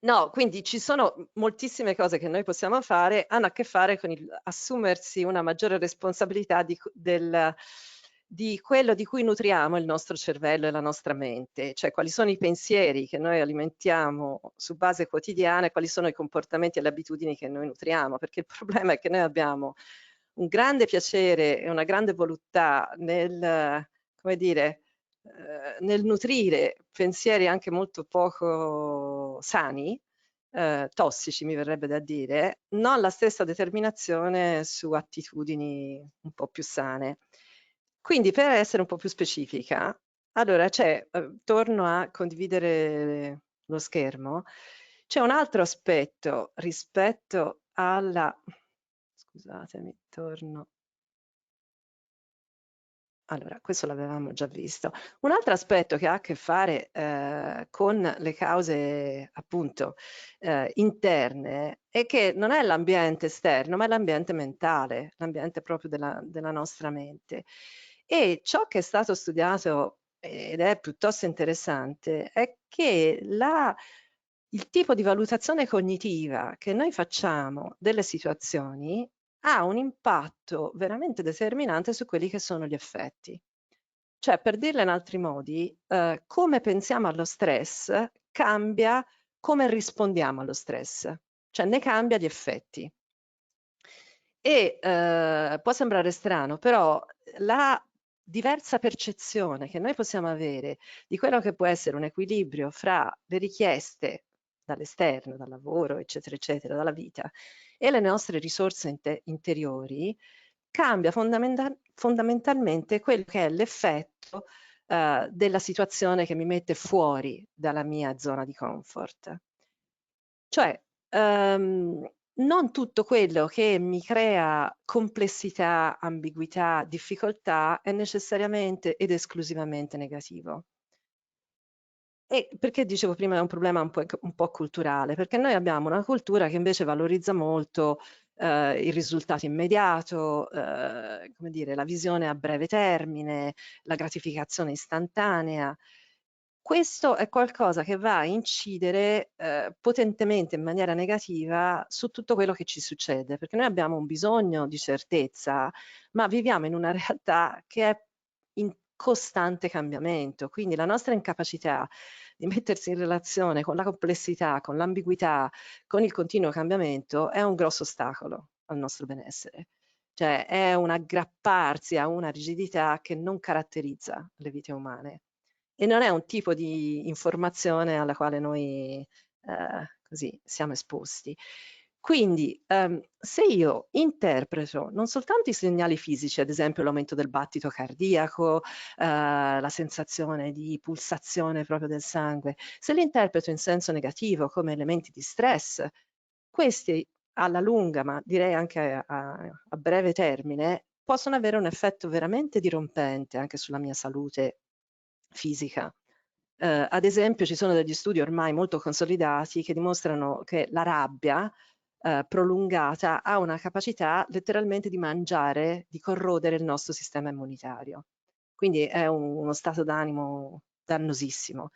No, quindi ci sono moltissime cose che noi possiamo fare, hanno a che fare con assumersi una maggiore responsabilità di quello di cui nutriamo il nostro cervello e la nostra mente, cioè quali sono i pensieri che noi alimentiamo su base quotidiana e quali sono i comportamenti e le abitudini che noi nutriamo, perché il problema è che noi abbiamo un grande piacere e una grande voluttà nel, come dire, nel nutrire pensieri anche molto poco sani, tossici mi verrebbe da dire, non la stessa determinazione su attitudini un po' più sane. Quindi per essere un po' più specifica, allora c'è, torno a condividere lo schermo, c'è un altro aspetto rispetto alla... Scusatemi, torno. Allora, questo l'avevamo già visto. Un altro aspetto che ha a che fare con le cause appunto interne è che non è l'ambiente esterno, ma è l'ambiente mentale, l'ambiente proprio della nostra mente. E ciò che è stato studiato ed è piuttosto interessante è che il tipo di valutazione cognitiva che noi facciamo delle situazioni ha un impatto veramente determinante su quelli che sono gli effetti. Cioè, per dirla in altri modi, come pensiamo allo stress cambia come rispondiamo allo stress, cioè ne cambia gli effetti. E può sembrare strano, però la diversa percezione che noi possiamo avere di quello che può essere un equilibrio fra le richieste dall'esterno, dal lavoro, eccetera, eccetera, dalla vita, e le nostre risorse interiori, cambia fondamentalmente quello che è l'effetto della situazione che mi mette fuori dalla mia zona di comfort. Cioè, non tutto quello che mi crea complessità, ambiguità, difficoltà è necessariamente ed esclusivamente negativo. E perché dicevo prima è un problema un po' culturale? Perché noi abbiamo una cultura che invece valorizza molto il risultato immediato, come dire, la visione a breve termine, la gratificazione istantanea. Questo è qualcosa che va a incidere potentemente in maniera negativa su tutto quello che ci succede, perché noi abbiamo un bisogno di certezza, ma viviamo in una realtà che è in costante cambiamento, quindi la nostra incapacità di mettersi in relazione con la complessità, con l'ambiguità, con il continuo cambiamento è un grosso ostacolo al nostro benessere. Cioè è un aggrapparsi a una rigidità che non caratterizza le vite umane e non è un tipo di informazione alla quale noi così siamo esposti. Quindi se io interpreto non soltanto i segnali fisici, ad esempio l'aumento del battito cardiaco, la sensazione di pulsazione proprio del sangue, se li interpreto in senso negativo come elementi di stress, questi alla lunga, ma direi anche a breve termine, possono avere un effetto veramente dirompente anche sulla mia salute fisica. Ad esempio ci sono degli studi ormai molto consolidati che dimostrano che la rabbia prolungata ha una capacità letteralmente di mangiare, di corrodere il nostro sistema immunitario. Quindi è uno stato d'animo dannosissimo.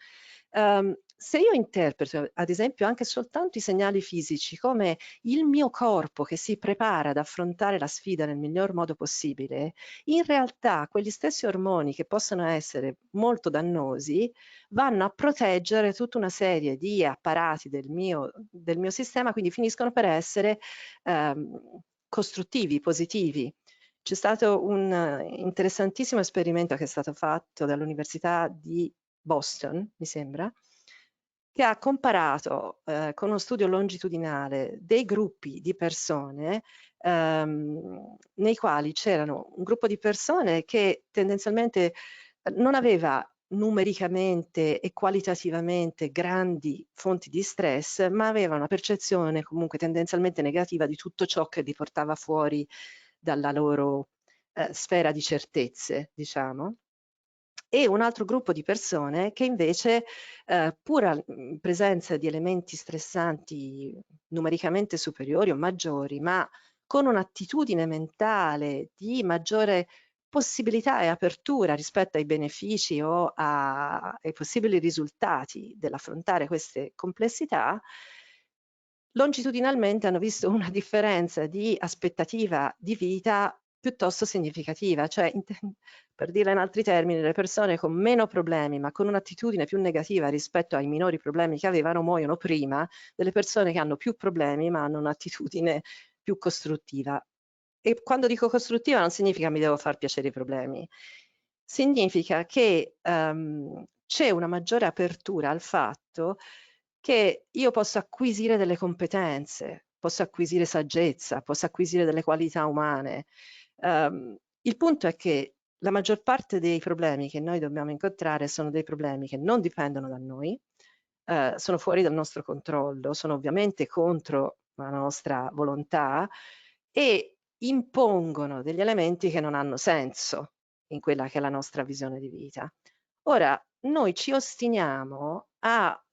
Se io interpreto, ad esempio, anche soltanto i segnali fisici come il mio corpo che si prepara ad affrontare la sfida nel miglior modo possibile, in realtà quegli stessi ormoni che possono essere molto dannosi vanno a proteggere tutta una serie di apparati del mio sistema, quindi finiscono per essere costruttivi, positivi. C'è stato un interessantissimo esperimento che è stato fatto dall'Università di Boston, mi sembra, che ha comparato con uno studio longitudinale dei gruppi di persone nei quali c'erano un gruppo di persone che tendenzialmente non aveva numericamente e qualitativamente grandi fonti di stress, ma aveva una percezione comunque tendenzialmente negativa di tutto ciò che li portava fuori dalla loro sfera di certezze, diciamo. E un altro gruppo di persone che invece, pur in presenza di elementi stressanti numericamente superiori o maggiori, ma con un'attitudine mentale di maggiore possibilità e apertura rispetto ai benefici o ai possibili risultati dell'affrontare queste complessità, longitudinalmente hanno visto una differenza di aspettativa di vita piuttosto significativa, cioè per dirla in altri termini, le persone con meno problemi ma con un'attitudine più negativa rispetto ai minori problemi che avevano muoiono prima delle persone che hanno più problemi ma hanno un'attitudine più costruttiva. E quando dico costruttiva non significa mi devo far piacere i problemi, significa che c'è una maggiore apertura al fatto che io posso acquisire delle competenze, posso acquisire saggezza, posso acquisire delle qualità umane. Il punto è che la maggior parte dei problemi che noi dobbiamo incontrare sono dei problemi che non dipendono da noi, sono fuori dal nostro controllo, sono ovviamente contro la nostra volontà e impongono degli elementi che non hanno senso in quella che è la nostra visione di vita. Ora, noi ci ostiniamo a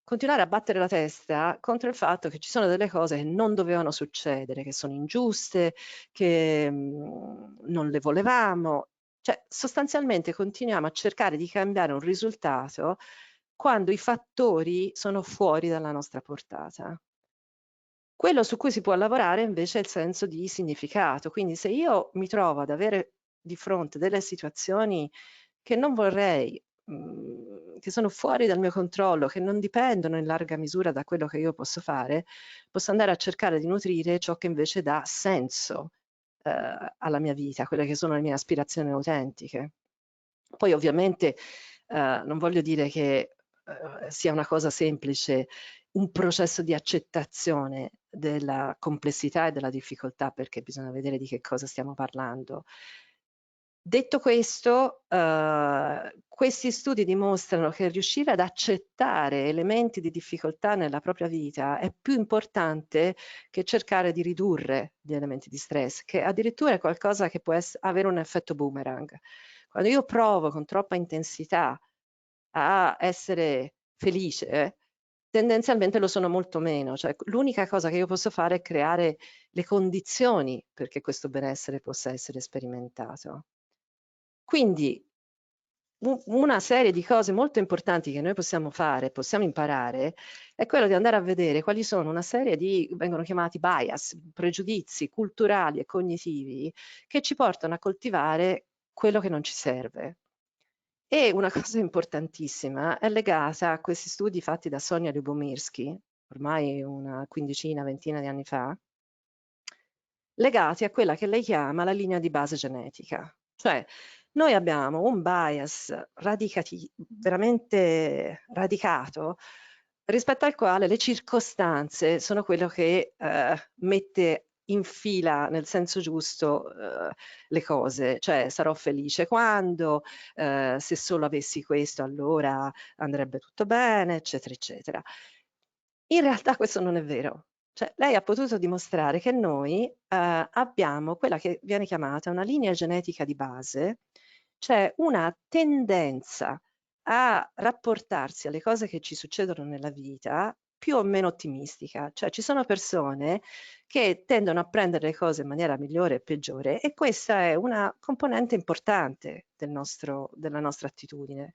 continuare a battere la testa contro il fatto che ci sono delle cose che non dovevano succedere, che sono ingiuste, che non le volevamo. Cioè, sostanzialmente continuiamo a cercare di cambiare un risultato quando i fattori sono fuori dalla nostra portata. Quello su cui si può lavorare invece è il senso di significato. Quindi se io mi trovo ad avere di fronte delle situazioni che non vorrei, che sono fuori dal mio controllo, che non dipendono in larga misura da quello che io posso fare, posso andare a cercare di nutrire ciò che invece dà senso alla mia vita, quelle che sono le mie aspirazioni autentiche. Poi ovviamente non voglio dire che sia una cosa semplice un processo di accettazione della complessità e della difficoltà, perché bisogna vedere di che cosa stiamo parlando. Detto questo, questi studi dimostrano che riuscire ad accettare elementi di difficoltà nella propria vita è più importante che cercare di ridurre gli elementi di stress, che addirittura è qualcosa che può avere un effetto boomerang. Quando io provo con troppa intensità a essere felice, tendenzialmente lo sono molto meno, cioè l'unica cosa che io posso fare è creare le condizioni perché questo benessere possa essere sperimentato. Quindi una serie di cose molto importanti che noi possiamo fare, possiamo imparare, è quello di andare a vedere quali sono una serie di, vengono chiamati bias, pregiudizi culturali e cognitivi che ci portano a coltivare quello che non ci serve. E una cosa importantissima è legata a questi studi fatti da Sonia Lyubomirsky, ormai una quindicina, ventina di anni fa, legati a quella che lei chiama la linea di base genetica. Cioè, noi abbiamo un bias veramente radicato rispetto al quale le circostanze sono quello che mette in fila nel senso giusto le cose, cioè sarò felice quando, se solo avessi questo allora andrebbe tutto bene, eccetera, eccetera. In realtà questo non è vero. Cioè, lei ha potuto dimostrare che noi abbiamo quella che viene chiamata una linea genetica di base, cioè una tendenza a rapportarsi alle cose che ci succedono nella vita più o meno ottimistica. Cioè ci sono persone che tendono a prendere le cose in maniera migliore e peggiore e questa è una componente importante della nostra attitudine.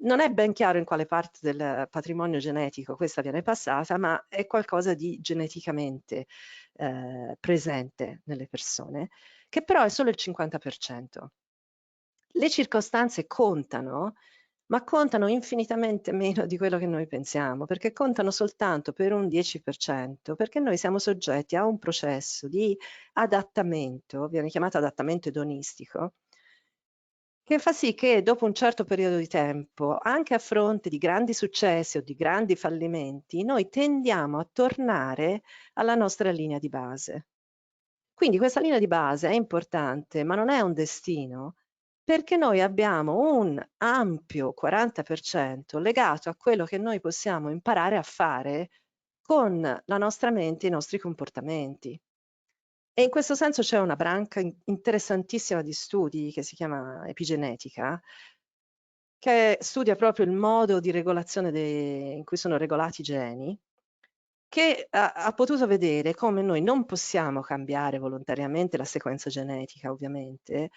Non è ben chiaro in quale parte del patrimonio genetico questa viene passata, ma è qualcosa di geneticamente presente nelle persone, che però è solo il 50%. Le circostanze contano, ma contano infinitamente meno di quello che noi pensiamo, perché contano soltanto per un 10%, perché noi siamo soggetti a un processo di adattamento, viene chiamato adattamento edonistico, che fa sì che dopo un certo periodo di tempo, anche a fronte di grandi successi o di grandi fallimenti, noi tendiamo a tornare alla nostra linea di base. Quindi questa linea di base è importante, ma non è un destino, perché noi abbiamo un ampio 40% legato a quello che noi possiamo imparare a fare con la nostra mente e i nostri comportamenti. E in questo senso c'è una branca interessantissima di studi che si chiama epigenetica, che studia proprio il modo di regolazione in cui sono regolati i geni, che ha potuto vedere come noi non possiamo cambiare volontariamente la sequenza genetica, ovviamente,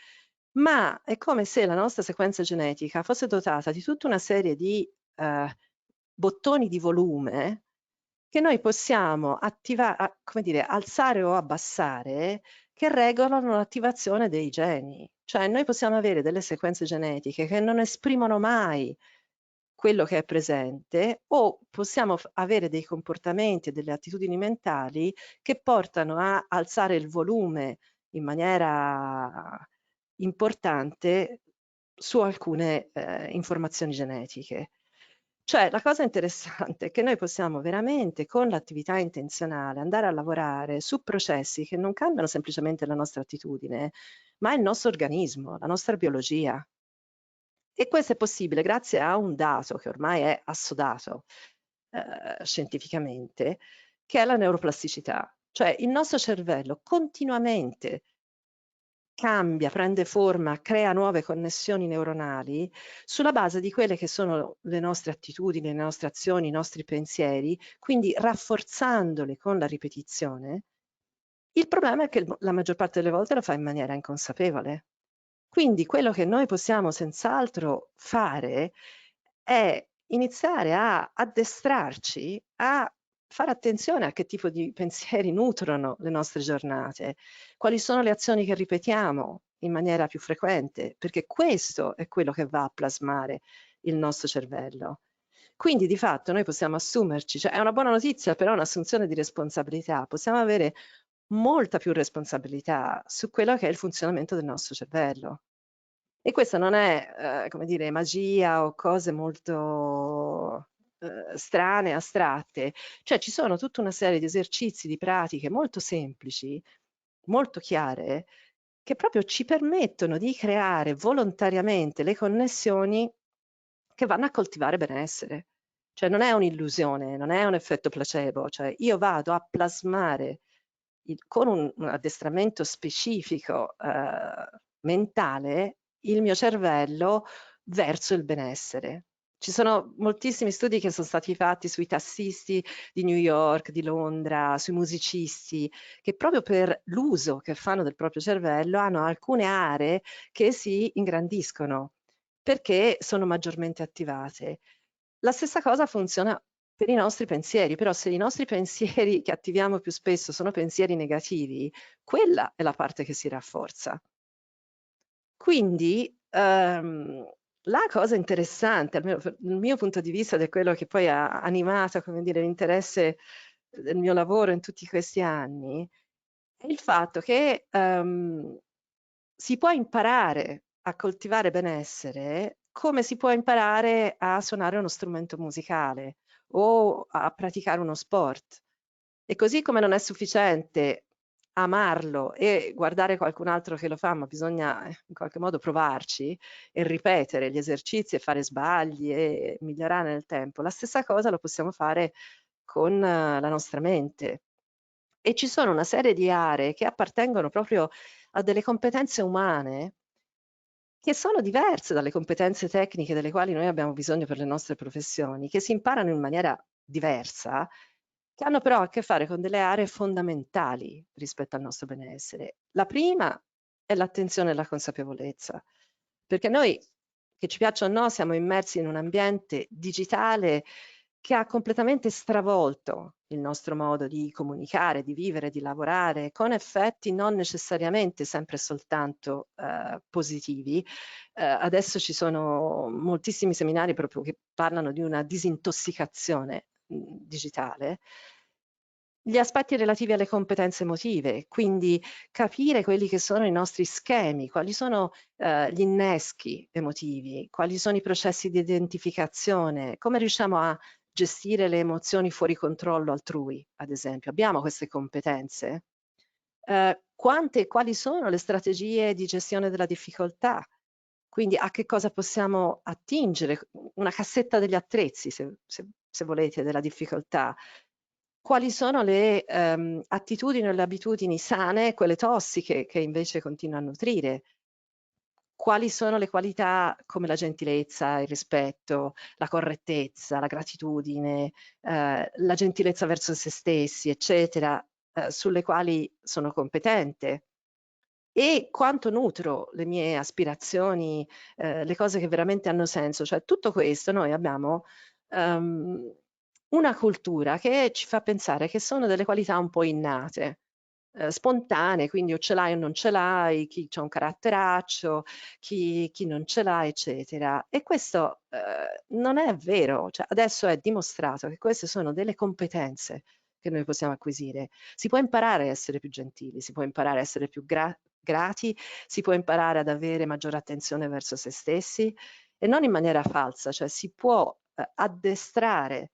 ma è come se la nostra sequenza genetica fosse dotata di tutta una serie di bottoni di volume che noi possiamo come dire, alzare o abbassare, che regolano l'attivazione dei geni. Cioè noi possiamo avere delle sequenze genetiche che non esprimono mai quello che è presente, o possiamo avere dei comportamenti e delle attitudini mentali che portano a alzare il volume in maniera importante su alcune informazioni genetiche. Cioè la cosa interessante è che noi possiamo veramente con l'attività intenzionale andare a lavorare su processi che non cambiano semplicemente la nostra attitudine, ma il nostro organismo, la nostra biologia. E questo è possibile grazie a un dato che ormai è assodato scientificamente, che è la neuroplasticità. Cioè il nostro cervello continuamente cambia, prende forma, crea nuove connessioni neuronali sulla base di quelle che sono le nostre attitudini, le nostre azioni, i nostri pensieri, quindi rafforzandole con la ripetizione. Il problema è che la maggior parte delle volte lo fa in maniera inconsapevole. Quindi quello che noi possiamo senz'altro fare è iniziare a addestrarci a fare attenzione a che tipo di pensieri nutrono le nostre giornate, quali sono le azioni che ripetiamo in maniera più frequente, perché questo è quello che va a plasmare il nostro cervello. Quindi di fatto noi possiamo assumerci, cioè è una buona notizia, però è un'assunzione di responsabilità, possiamo avere molta più responsabilità su quello che è il funzionamento del nostro cervello. E questa non è, come dire, magia o cose molto strane, astratte. Cioè ci sono tutta una serie di esercizi, di pratiche molto semplici, molto chiare, che proprio ci permettono di creare volontariamente le connessioni che vanno a coltivare benessere. Cioè non è un'illusione, non è un effetto placebo, cioè io vado a plasmare con un addestramento specifico mentale il mio cervello verso il benessere. Ci sono moltissimi studi che sono stati fatti sui tassisti di New York, di Londra, sui musicisti, che proprio per l'uso che fanno del proprio cervello hanno alcune aree che si ingrandiscono perché sono maggiormente attivate. La stessa cosa funziona per i nostri pensieri, però se i nostri pensieri che attiviamo più spesso sono pensieri negativi, quella è la parte che si rafforza. Quindi la cosa interessante, almeno dal mio punto di vista, ed è quello che poi ha animato, come dire, l'interesse del mio lavoro in tutti questi anni, è il fatto che si può imparare a coltivare benessere come si può imparare a suonare uno strumento musicale o a praticare uno sport. E così come non è sufficiente amarlo e guardare qualcun altro che lo fa, ma bisogna in qualche modo provarci e ripetere gli esercizi e fare sbagli e migliorare nel tempo. La stessa cosa lo possiamo fare con la nostra mente. E ci sono una serie di aree che appartengono proprio a delle competenze umane che sono diverse dalle competenze tecniche delle quali noi abbiamo bisogno per le nostre professioni, che si imparano in maniera diversa, che hanno però a che fare con delle aree fondamentali rispetto al nostro benessere. La prima è l'attenzione e la consapevolezza, perché noi, che ci piaccia o no, siamo immersi in un ambiente digitale che ha completamente stravolto il nostro modo di comunicare, di vivere, di lavorare, con effetti non necessariamente sempre soltanto positivi. Adesso ci sono moltissimi seminari proprio che parlano di una disintossicazione digitale. Gli aspetti relativi alle competenze emotive, quindi capire quelli che sono i nostri schemi, quali sono gli inneschi emotivi, quali sono i processi di identificazione, come riusciamo a gestire le emozioni fuori controllo altrui, ad esempio. Abbiamo queste competenze? Quante e quali sono le strategie di gestione della difficoltà? Quindi a che cosa possiamo attingere? Una cassetta degli attrezzi, se volete, della difficoltà. Quali sono le attitudini o le abitudini sane e quelle tossiche che invece continua a nutrire? Quali sono le qualità come la gentilezza, il rispetto, la correttezza, la gratitudine, la gentilezza verso se stessi, eccetera, sulle quali sono competente? E quanto nutro le mie aspirazioni, le cose che veramente hanno senso. Cioè tutto questo noi abbiamo una cultura che ci fa pensare che sono delle qualità un po' innate, spontanee, quindi o ce l'hai o non ce l'hai, chi c'ha un caratteraccio, chi non ce l'ha, eccetera. E questo non è vero, cioè adesso è dimostrato che queste sono delle competenze che noi possiamo acquisire. Si può imparare a essere più gentili, si può imparare a essere più grati, si può imparare ad avere maggiore attenzione verso se stessi e non in maniera falsa, cioè si può addestrare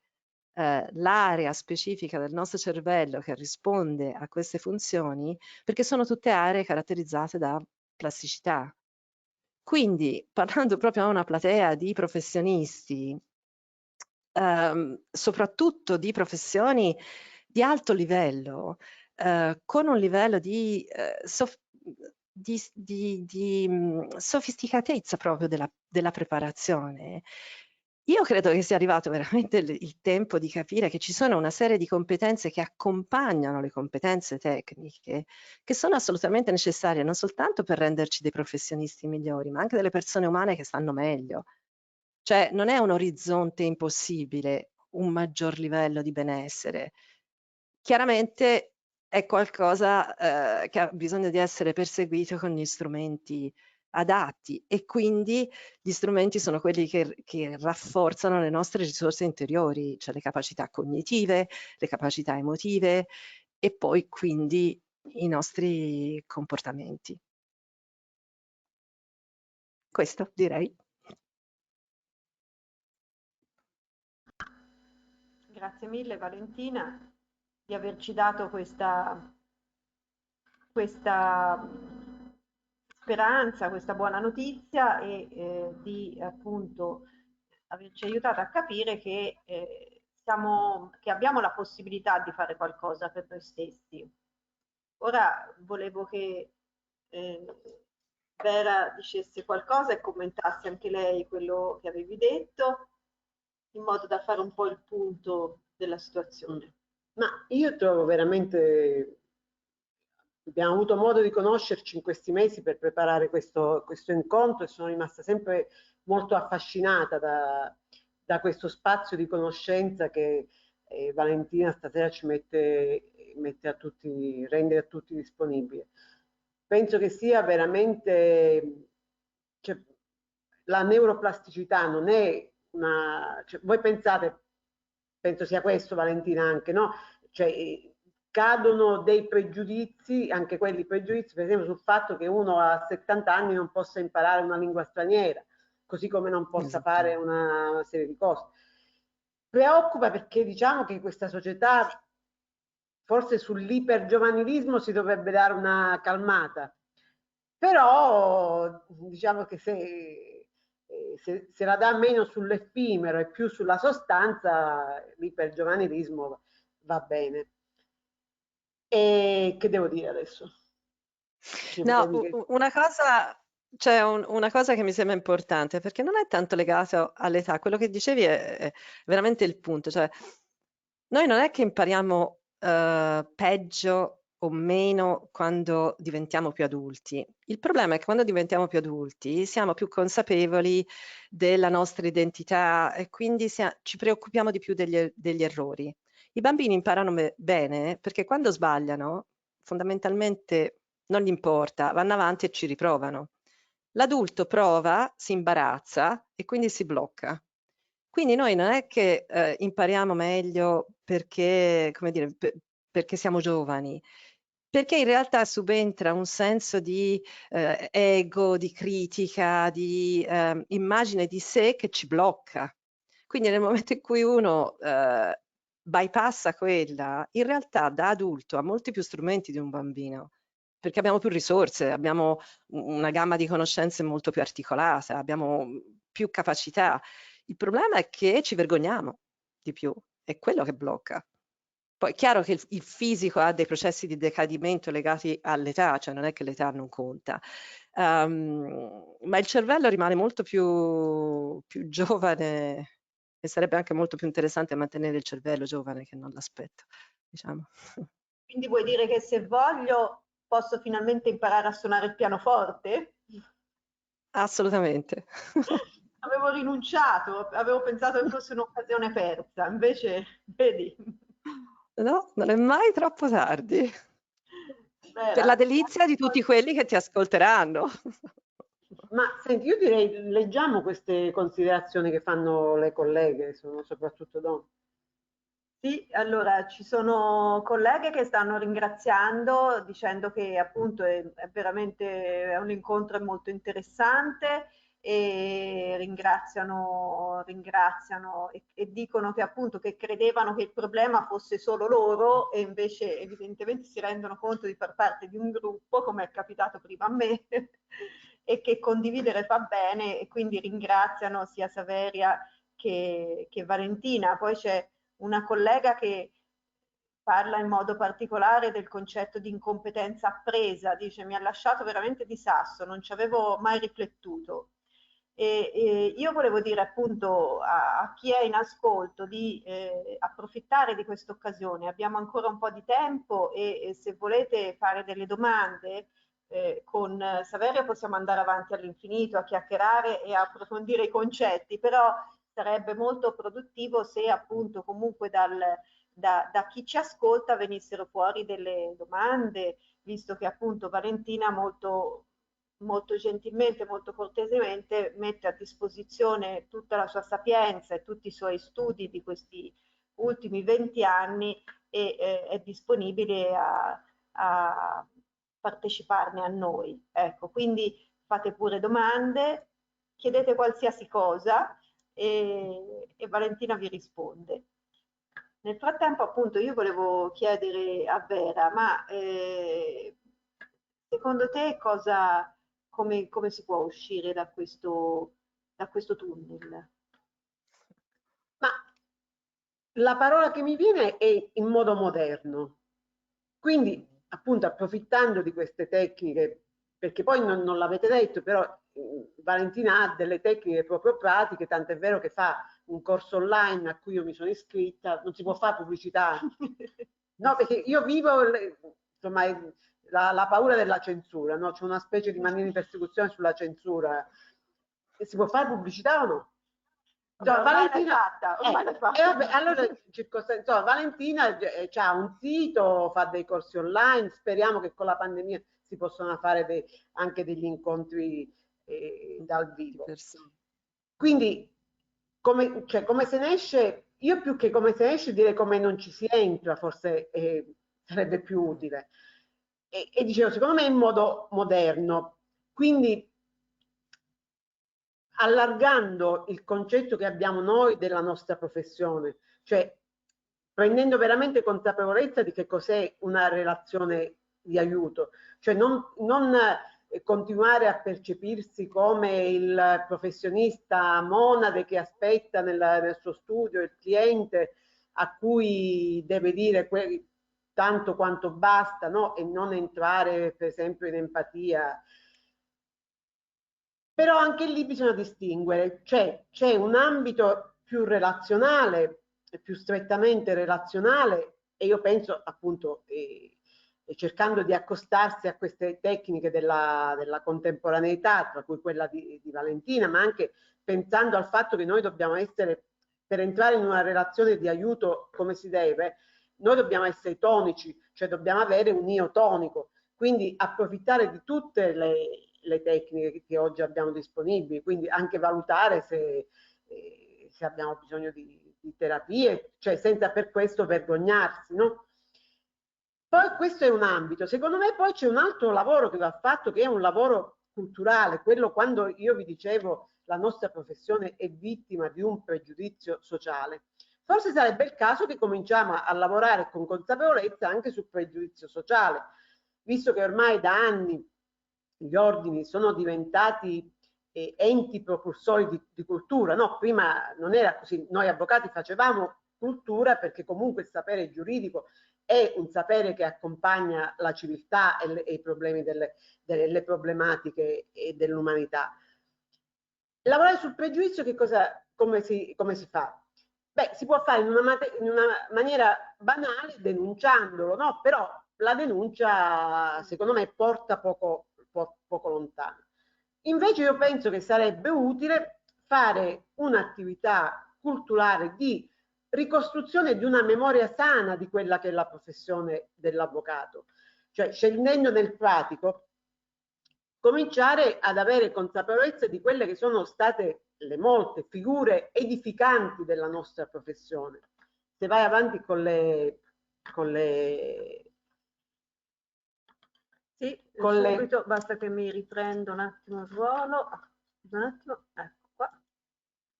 l'area specifica del nostro cervello che risponde a queste funzioni, perché sono tutte aree caratterizzate da plasticità. Quindi, parlando proprio a una platea di professionisti, soprattutto di professioni di alto livello, con un livello di, sofisticatezza proprio della preparazione, io credo che sia arrivato veramente il tempo di capire che ci sono una serie di competenze che accompagnano le competenze tecniche, che sono assolutamente necessarie non soltanto per renderci dei professionisti migliori, ma anche delle persone umane che stanno meglio. Cioè non è un orizzonte impossibile, un maggior livello di benessere. Chiaramente è qualcosa, che ha bisogno di essere perseguito con gli strumenti adatti e quindi gli strumenti sono quelli che rafforzano le nostre risorse interiori, cioè le capacità cognitive, le capacità emotive e poi quindi i nostri comportamenti. Questo direi. Grazie mille Valentina di averci dato questa speranza, questa buona notizia e di appunto averci aiutato a capire che abbiamo la possibilità di fare qualcosa per noi stessi. Ora volevo che eh, Vera dicesse qualcosa e commentasse anche lei quello che avevi detto in modo da fare un po' il punto della situazione. Ma io trovo veramente, abbiamo avuto modo di conoscerci in questi mesi per preparare questo incontro e sono rimasta sempre molto affascinata da questo spazio di conoscenza che Valentina stasera ci mette a tutti, rende a tutti disponibile. Penso che sia veramente, cioè, la neuroplasticità non è una, cioè, voi pensate, penso sia questo Valentina anche, no? Cioè, cadono dei pregiudizi, anche quelli pregiudizi, per esempio sul fatto che uno a 70 anni non possa imparare una lingua straniera, così come non possa fare una serie di cose. Preoccupa perché diciamo che questa società, forse sull'ipergiovanilismo si dovrebbe dare una calmata, però diciamo che se la dà meno sull'effimero e più sulla sostanza, l'ipergiovanilismo va bene. E che devo dire adesso? No, una cosa, cioè una cosa che mi sembra importante, perché non è tanto legato all'età, quello che dicevi è veramente il punto, cioè noi non è che impariamo peggio o meno quando diventiamo più adulti. Il problema è che quando diventiamo più adulti siamo più consapevoli della nostra identità e quindi ci preoccupiamo di più degli errori. I bambini imparano bene perché quando sbagliano, fondamentalmente non gli importa, vanno avanti e ci riprovano. L'adulto prova, si imbarazza e quindi si blocca. Quindi noi non è che impariamo meglio perché, come dire, perché siamo giovani, perché in realtà subentra un senso di ego, di critica, di immagine di sé che ci blocca. Quindi nel momento in cui uno bypassa quella, in realtà da adulto ha molti più strumenti di un bambino, perché abbiamo più risorse, abbiamo una gamma di conoscenze molto più articolata, abbiamo più capacità. Il problema è che ci vergogniamo di più, è quello che blocca. Poi è chiaro che il fisico ha dei processi di decadimento legati all'età, cioè non è che l'età non conta, ma il cervello rimane molto più giovane e sarebbe anche molto più interessante mantenere il cervello giovane che non l'aspetto, diciamo. Quindi vuoi dire che se voglio posso finalmente imparare a suonare il pianoforte? Assolutamente. Avevo rinunciato, avevo pensato che fosse un'occasione persa, invece, vedi. No, non è mai troppo tardi. Per la delizia di tutti quelli che ti ascolteranno. Ma senti, io direi, leggiamo queste considerazioni che fanno le colleghe, sono soprattutto donne. Sì, allora ci sono colleghe che stanno ringraziando, dicendo che appunto è veramente un incontro molto interessante e ringraziano e dicono che appunto che credevano che il problema fosse solo loro e invece evidentemente si rendono conto di far parte di un gruppo, come è capitato prima a me, e che condividere fa bene e quindi ringraziano sia Saveria che Valentina. Poi c'è una collega che parla in modo particolare del concetto di incompetenza appresa, dice mi ha lasciato veramente di sasso, non ci avevo mai riflettuto. E io volevo dire appunto a chi è in ascolto di approfittare di questa occasione, abbiamo ancora un po' di tempo e se volete fare delle domande con Saveria possiamo andare avanti all'infinito a chiacchierare e a approfondire i concetti, però sarebbe molto produttivo se appunto comunque da chi ci ascolta venissero fuori delle domande, visto che appunto Valentina molto, molto gentilmente, molto cortesemente mette a disposizione tutta la sua sapienza e tutti i suoi studi di questi ultimi 20 anni e è disponibile a parteciparne a noi. Ecco, quindi fate pure domande, chiedete qualsiasi cosa e Valentina vi risponde. Nel frattempo, appunto, io volevo chiedere a Vera, ma secondo te come si può uscire da questo tunnel? Ma la parola che mi viene è in modo moderno. Quindi, appunto, approfittando di queste tecniche, perché poi non l'avete detto, però Valentina ha delle tecniche proprio pratiche, tant'è vero che fa un corso online a cui io mi sono iscritta, non si può fare pubblicità, no, perché io vivo insomma, la paura della censura, no? C'è una specie di mania di persecuzione sulla censura. E si può fare pubblicità o no? Cioè, Valentina, vabbè, allora, insomma, Valentina ha un sito, fa dei corsi online, speriamo che con la pandemia si possano fare anche degli incontri dal vivo. Quindi come se ne esce, io più che come se ne esce direi come non ci si entra, forse sarebbe più utile. E dicevo, secondo me in modo moderno, quindi allargando il concetto che abbiamo noi della nostra professione, cioè prendendo veramente consapevolezza di che cos'è una relazione di aiuto, cioè non continuare a percepirsi come il professionista monade che aspetta nel suo studio il cliente a cui deve dire tanto quanto basta, no? E non entrare per esempio in empatia. Però anche lì bisogna distinguere, cioè c'è un ambito più relazionale, più strettamente relazionale, e io penso appunto cercando di accostarsi a queste tecniche della contemporaneità, tra cui quella di Valentina, ma anche pensando al fatto che noi dobbiamo essere, per entrare in una relazione di aiuto come si deve, noi dobbiamo essere tonici, cioè dobbiamo avere un io tonico, quindi approfittare di tutte le tecniche che oggi abbiamo disponibili, quindi anche valutare se abbiamo bisogno di terapie, cioè senza per questo vergognarsi, no? Poi questo è un ambito. Secondo me poi c'è un altro lavoro che va fatto, che è un lavoro culturale, quello quando io vi dicevo la nostra professione è vittima di un pregiudizio sociale. Forse sarebbe il caso che cominciamo a lavorare con consapevolezza anche sul pregiudizio sociale, visto che ormai da anni gli ordini sono diventati enti propulsori di cultura, no? Prima non era così, noi avvocati facevamo cultura perché comunque il sapere giuridico è un sapere che accompagna la civiltà e i problemi delle problematiche dell'umanità. Lavorare sul pregiudizio come si fa? Beh, si può fare in una maniera banale denunciandolo, no? Però la denuncia secondo me porta poco lontano. Invece io penso che sarebbe utile fare un'attività culturale di ricostruzione di una memoria sana di quella che è la professione dell'avvocato, cioè scendendo nel pratico, cominciare ad avere consapevolezza di quelle che sono state le molte figure edificanti della nostra professione. Se vai avanti con le sì, subito, basta che mi riprendo un attimo il ruolo. Un attimo, ecco qua.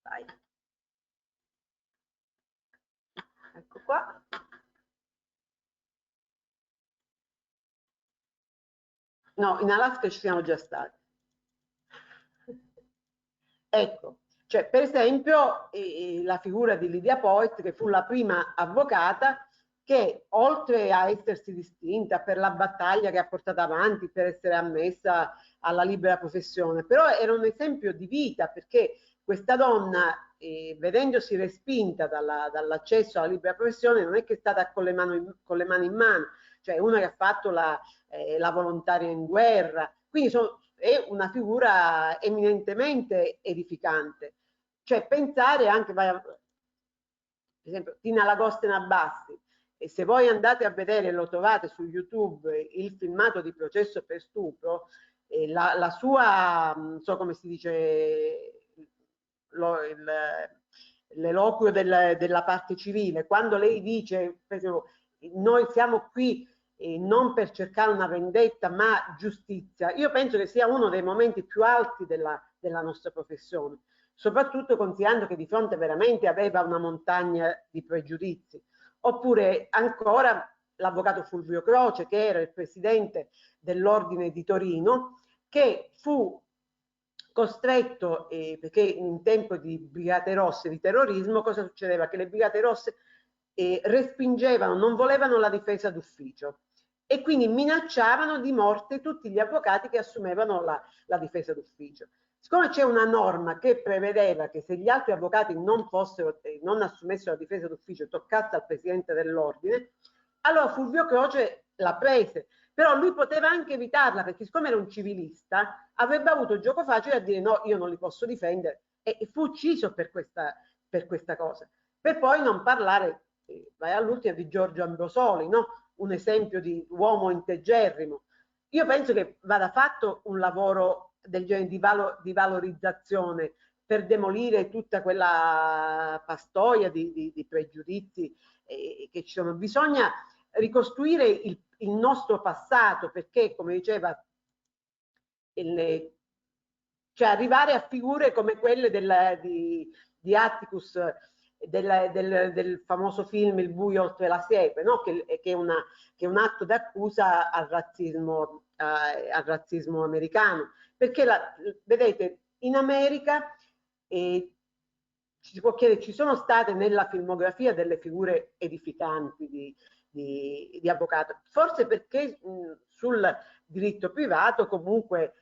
Vai. Ecco qua. No, in Alaska ci siamo già stati. Ecco, cioè per esempio la figura di Lydia Poet, che fu la prima avvocata che oltre a essersi distinta per la battaglia che ha portato avanti per essere ammessa alla libera professione, però era un esempio di vita, perché questa donna, vedendosi respinta dall'accesso alla libera professione, non è che è stata con le mani in mano, cioè una che ha fatto la volontaria in guerra, quindi è una figura eminentemente edificante. Cioè pensare anche, per esempio, Tina Lagostena Bassi, e se voi andate a vedere, lo trovate su YouTube, il filmato di Processo per stupro, la sua, non so come si dice, l'eloquio della parte civile, quando lei dice, per esempio, noi siamo qui non per cercare una vendetta ma giustizia, io penso che sia uno dei momenti più alti della nostra professione, soprattutto considerando che di fronte veramente aveva una montagna di pregiudizi. Oppure ancora l'avvocato Fulvio Croce, che era il presidente dell'Ordine di Torino, che fu costretto, perché in tempo di Brigate Rosse, di terrorismo, cosa succedeva? Che le Brigate Rosse respingevano, non volevano la difesa d'ufficio e quindi minacciavano di morte tutti gli avvocati che assumevano la difesa d'ufficio. siccome c'è una norma che prevedeva che se gli altri avvocati non assumessero la difesa d'ufficio toccasse al presidente dell'ordine, allora Fulvio Croce la prese, però lui poteva anche evitarla, perché siccome era un civilista avrebbe avuto il gioco facile a dire no, io non li posso difendere, e fu ucciso per questa cosa. Per poi non parlare, vai all'ultimo, di Giorgio Ambrosoli, no? Un esempio di uomo integerrimo. Io penso che vada fatto un lavoro del genere di valorizzazione per demolire tutta quella pastoia di pregiudizi che ci sono. Bisogna ricostruire il nostro passato, perché, come diceva, cioè arrivare a figure come quelle di Atticus, del famoso film Il buio oltre la siepe, no? che è un atto d'accusa al razzismo americano. Perché vedete, in America ci si può chiedere, ci sono state nella filmografia delle figure edificanti di avvocato, forse perché sul diritto privato comunque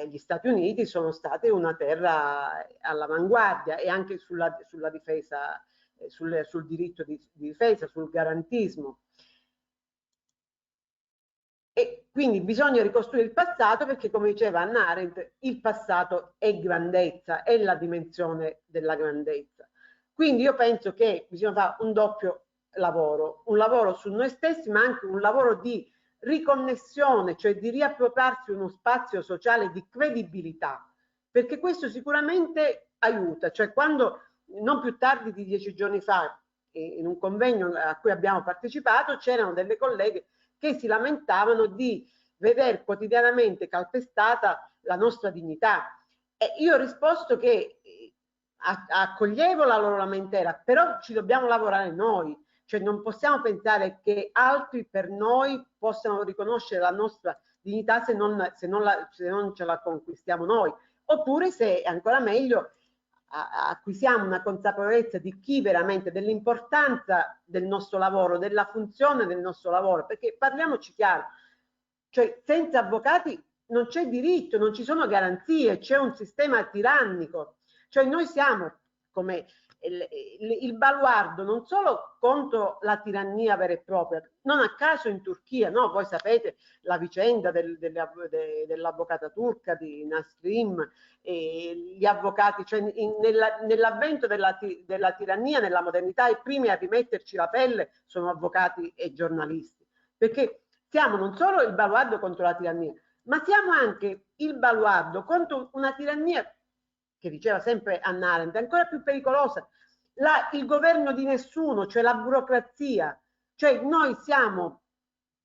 gli Stati Uniti sono state una terra all'avanguardia, e anche sulla difesa, sul diritto di difesa, sul garantismo. E quindi bisogna ricostruire il passato, perché, come diceva Hannah Arendt, il passato è grandezza, è la dimensione della grandezza. Quindi io penso che bisogna fare un doppio lavoro, un lavoro su noi stessi, ma anche un lavoro di riconnessione, cioè di riappropriarsi uno spazio sociale di credibilità, perché questo sicuramente aiuta. Cioè, quando non più tardi di 10 giorni fa, in un convegno a cui abbiamo partecipato, c'erano delle colleghe che si lamentavano di vedere quotidianamente calpestata la nostra dignità. E io ho risposto che accoglievo la loro lamentela, però ci dobbiamo lavorare noi, cioè non possiamo pensare che altri per noi possano riconoscere la nostra dignità se non ce la conquistiamo noi, oppure, se è ancora meglio, acquisiamo una consapevolezza di chi veramente, dell'importanza del nostro lavoro, della funzione del nostro lavoro, perché parliamoci chiaro, cioè senza avvocati non c'è diritto, non ci sono garanzie, c'è un sistema tirannico, cioè noi siamo come il baluardo non solo contro la tirannia vera e propria, non a caso in Turchia, no? Voi sapete la vicenda dell'avvocata turca di Nasrin, gli avvocati, cioè nell'avvento della tirannia, nella modernità, i primi a rimetterci la pelle sono avvocati e giornalisti, perché siamo non solo il baluardo contro la tirannia, ma siamo anche il baluardo contro una tirannia che diceva sempre Hannah Arendt, ancora più pericolosa, il governo di nessuno, cioè la burocrazia. Cioè noi siamo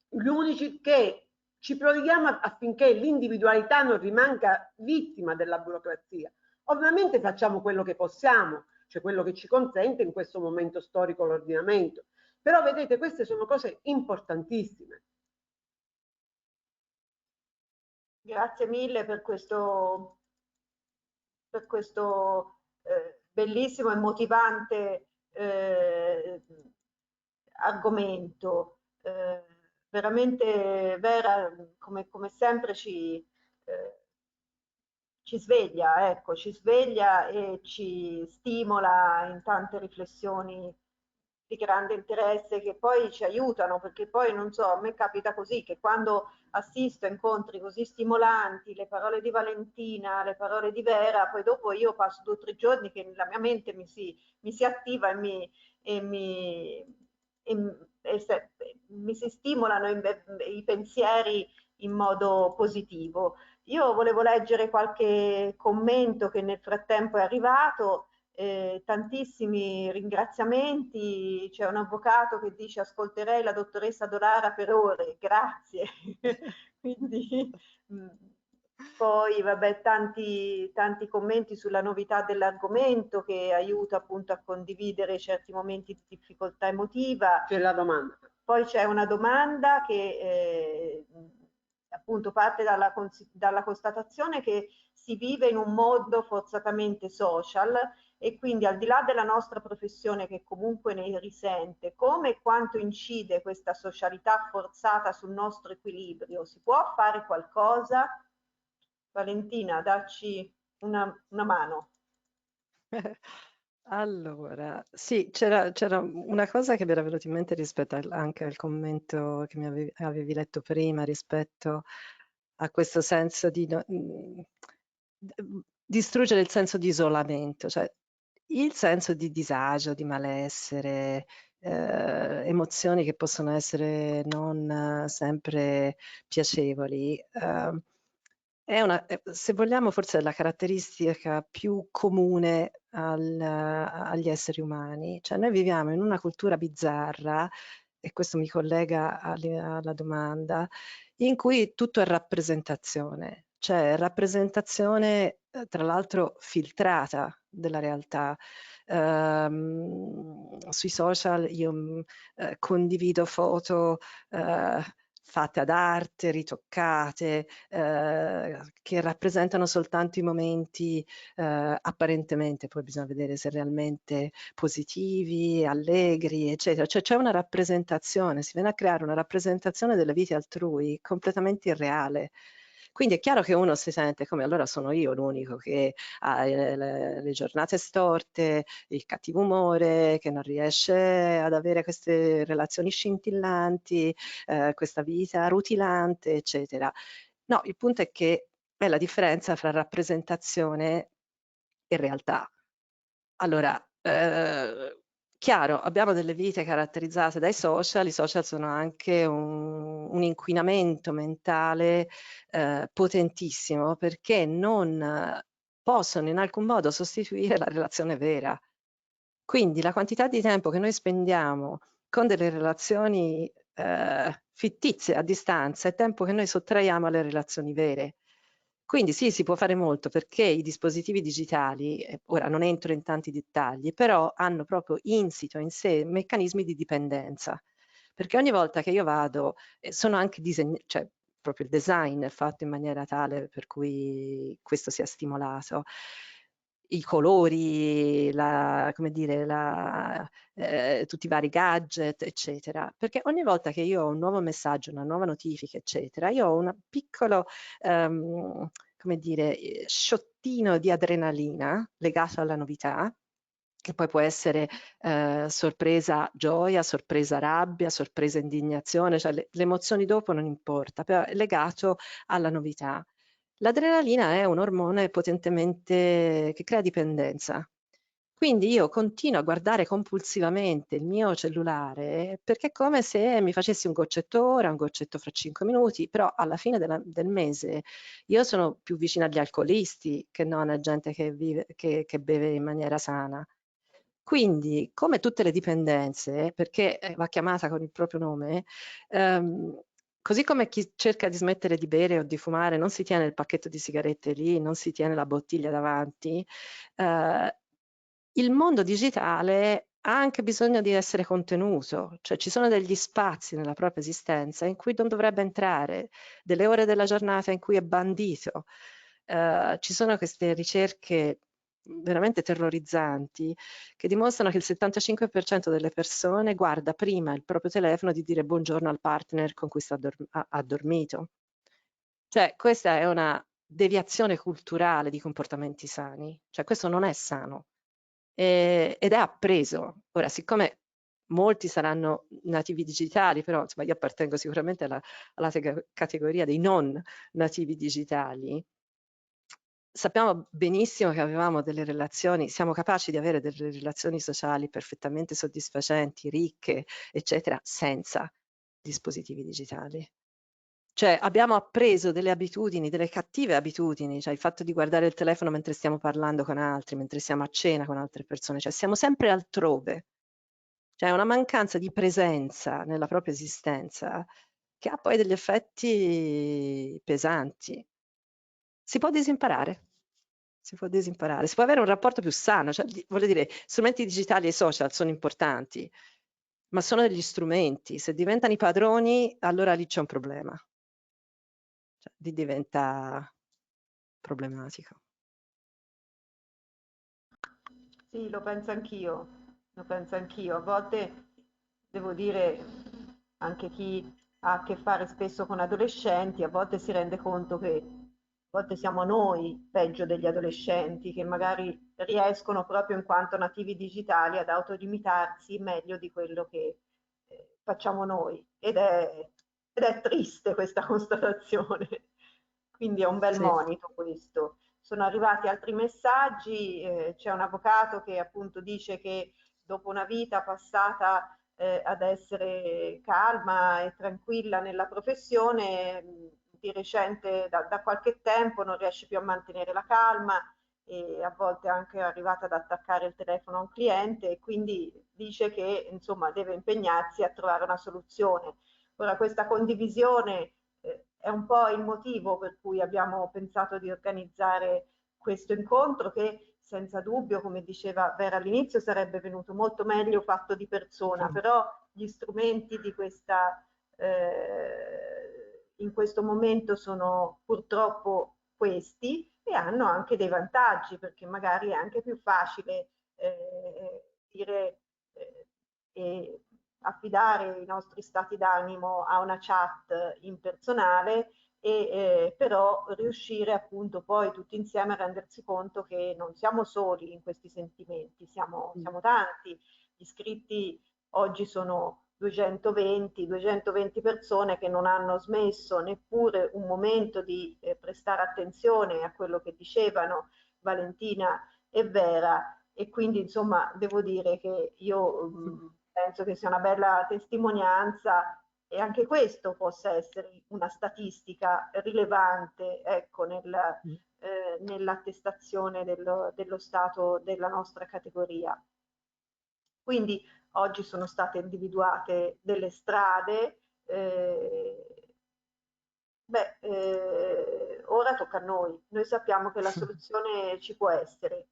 gli unici che ci prodighiamo affinché l'individualità non rimanga vittima della burocrazia. Ovviamente facciamo quello che possiamo, cioè quello che ci consente in questo momento storico l'ordinamento. Però vedete, queste sono cose importantissime. Grazie mille per questo bellissimo e motivante argomento. Veramente Vera, come sempre ci sveglia, ecco, ci sveglia e ci stimola in tante riflessioni di grande interesse, che poi ci aiutano, perché poi non so, a me capita così, che quando assisto a incontri così stimolanti, le parole di Valentina, le parole di Vera, poi dopo io passo 2 o 3 giorni che la mia mente mi si attiva e mi si stimolano i pensieri in modo positivo. Io volevo leggere qualche commento che nel frattempo è arrivato. Tantissimi ringraziamenti. C'è un avvocato che dice: ascolterei la dottoressa Dolara per ore, grazie. Quindi poi vabbè, tanti commenti sulla novità dell'argomento, che aiuta appunto a condividere certi momenti di difficoltà emotiva. C'è la domanda. Poi c'è una domanda che appunto parte dalla constatazione che si vive in un mondo forzatamente social, e quindi, al di là della nostra professione che comunque ne risente, come e quanto incide questa socialità forzata sul nostro equilibrio? Si può fare qualcosa? Valentina, dacci una mano. Allora, sì, c'era una cosa che mi era venuta in mente rispetto anche al commento che avevi letto prima, rispetto a questo senso di distruggere il senso di isolamento, cioè il senso di disagio, di malessere, emozioni che possono essere non sempre piacevoli. Se vogliamo, forse è la caratteristica più comune agli esseri umani. Cioè, noi viviamo in una cultura bizzarra, e questo mi collega alla domanda, in cui tutto è rappresentazione, cioè rappresentazione, tra l'altro filtrata della realtà. Sui social io condivido foto fatte ad arte, ritoccate, che rappresentano soltanto i momenti apparentemente, poi bisogna vedere se realmente positivi, allegri, eccetera. Cioè c'è una rappresentazione, si viene a creare una rappresentazione delle vite altrui completamente irreale. Quindi è chiaro che uno si sente come allora sono io l'unico che ha le giornate storte, il cattivo umore, che non riesce ad avere queste relazioni scintillanti, questa vita rutilante, eccetera. No, il punto è che è la differenza fra rappresentazione e realtà. Allora, chiaro, abbiamo delle vite caratterizzate dai social, i social sono anche un inquinamento mentale potentissimo, perché non possono in alcun modo sostituire la relazione vera. Quindi la quantità di tempo che noi spendiamo con delle relazioni fittizie a distanza è tempo che noi sottraiamo alle relazioni vere. Quindi sì, si può fare molto perché i dispositivi digitali, ora non entro in tanti dettagli, però hanno proprio insito in sé meccanismi di dipendenza. Perché ogni volta che io vado, sono anche cioè proprio il design è fatto in maniera tale per cui questo sia stimolato. I colori, come dire, tutti i vari gadget, eccetera. Perché ogni volta che io ho un nuovo messaggio, una nuova notifica, eccetera, io ho un piccolo, come dire, sciottino di adrenalina legato alla novità, che poi può essere sorpresa gioia, sorpresa rabbia, sorpresa indignazione, cioè le emozioni dopo non importa, però è legato alla novità. L'adrenalina è un ormone potentemente che crea dipendenza. Quindi io continuo a guardare compulsivamente il mio cellulare perché è come se mi facessi un goccetto ora, un goccetto fra 5 minuti, però alla fine del mese io sono più vicina agli alcolisti che non a gente che beve in maniera sana. Quindi, come tutte le dipendenze, perché va chiamata con il proprio nome, così come chi cerca di smettere di bere o di fumare non si tiene il pacchetto di sigarette lì, non si tiene la bottiglia davanti, il mondo digitale ha anche bisogno di essere contenuto, cioè ci sono degli spazi nella propria esistenza in cui non dovrebbe entrare, delle ore della giornata in cui è bandito. Ci sono queste ricerche veramente terrorizzanti che dimostrano che il 75% delle persone guarda prima il proprio telefono di dire buongiorno al partner con cui ha dormito. Cioè, questa è una deviazione culturale di comportamenti sani, cioè questo non è sano ed è appreso. Ora, siccome molti saranno nativi digitali, però insomma io appartengo sicuramente alla categoria dei non nativi digitali, sappiamo benissimo che avevamo delle relazioni, siamo capaci di avere delle relazioni sociali perfettamente soddisfacenti, ricche, eccetera, senza dispositivi digitali. Cioè abbiamo appreso delle abitudini, delle cattive abitudini, cioè il fatto di guardare il telefono mentre stiamo parlando con altri, mentre siamo a cena con altre persone, cioè siamo sempre altrove. Cioè una mancanza di presenza nella propria esistenza che ha poi degli effetti pesanti. Si può disimparare. Si può disimparare, si può avere un rapporto più sano, cioè, voglio dire, strumenti digitali e social sono importanti, ma sono degli strumenti, se diventano i padroni, allora lì c'è un problema, cioè, lì diventa problematico. Sì, lo penso anch'io, lo penso anch'io. A volte devo dire, anche chi ha a che fare spesso con adolescenti, a volte si rende conto che volte siamo noi peggio degli adolescenti che magari riescono proprio in quanto nativi digitali ad autolimitarsi meglio di quello che facciamo noi ed è triste questa constatazione. Quindi è un bel Sì. monito questo. Sono arrivati altri messaggi, c'è un avvocato che appunto dice che dopo una vita passata ad essere calma e tranquilla nella professione, di recente da qualche tempo non riesce più a mantenere la calma e a volte è anche arrivata ad attaccare il telefono a un cliente e quindi dice che insomma deve impegnarsi a trovare una soluzione. Ora questa condivisione è un po' il motivo per cui abbiamo pensato di organizzare questo incontro che senza dubbio, come diceva Vera all'inizio, sarebbe venuto molto meglio fatto di persona, però gli strumenti di questa, in questo momento sono purtroppo questi e hanno anche dei vantaggi perché magari è anche più facile dire e affidare i nostri stati d'animo a una chat impersonale e però riuscire appunto poi tutti insieme a rendersi conto che non siamo soli in questi sentimenti, siamo tanti. Gli iscritti oggi sono 220 persone che non hanno smesso neppure un momento di prestare attenzione a quello che dicevano Valentina e Vera e quindi insomma devo dire che io penso che sia una bella testimonianza e anche questo possa essere una statistica rilevante, ecco, nell'attestazione dello stato della nostra categoria. Quindi oggi sono state individuate delle strade, ora tocca a noi. Noi sappiamo che la soluzione ci può essere.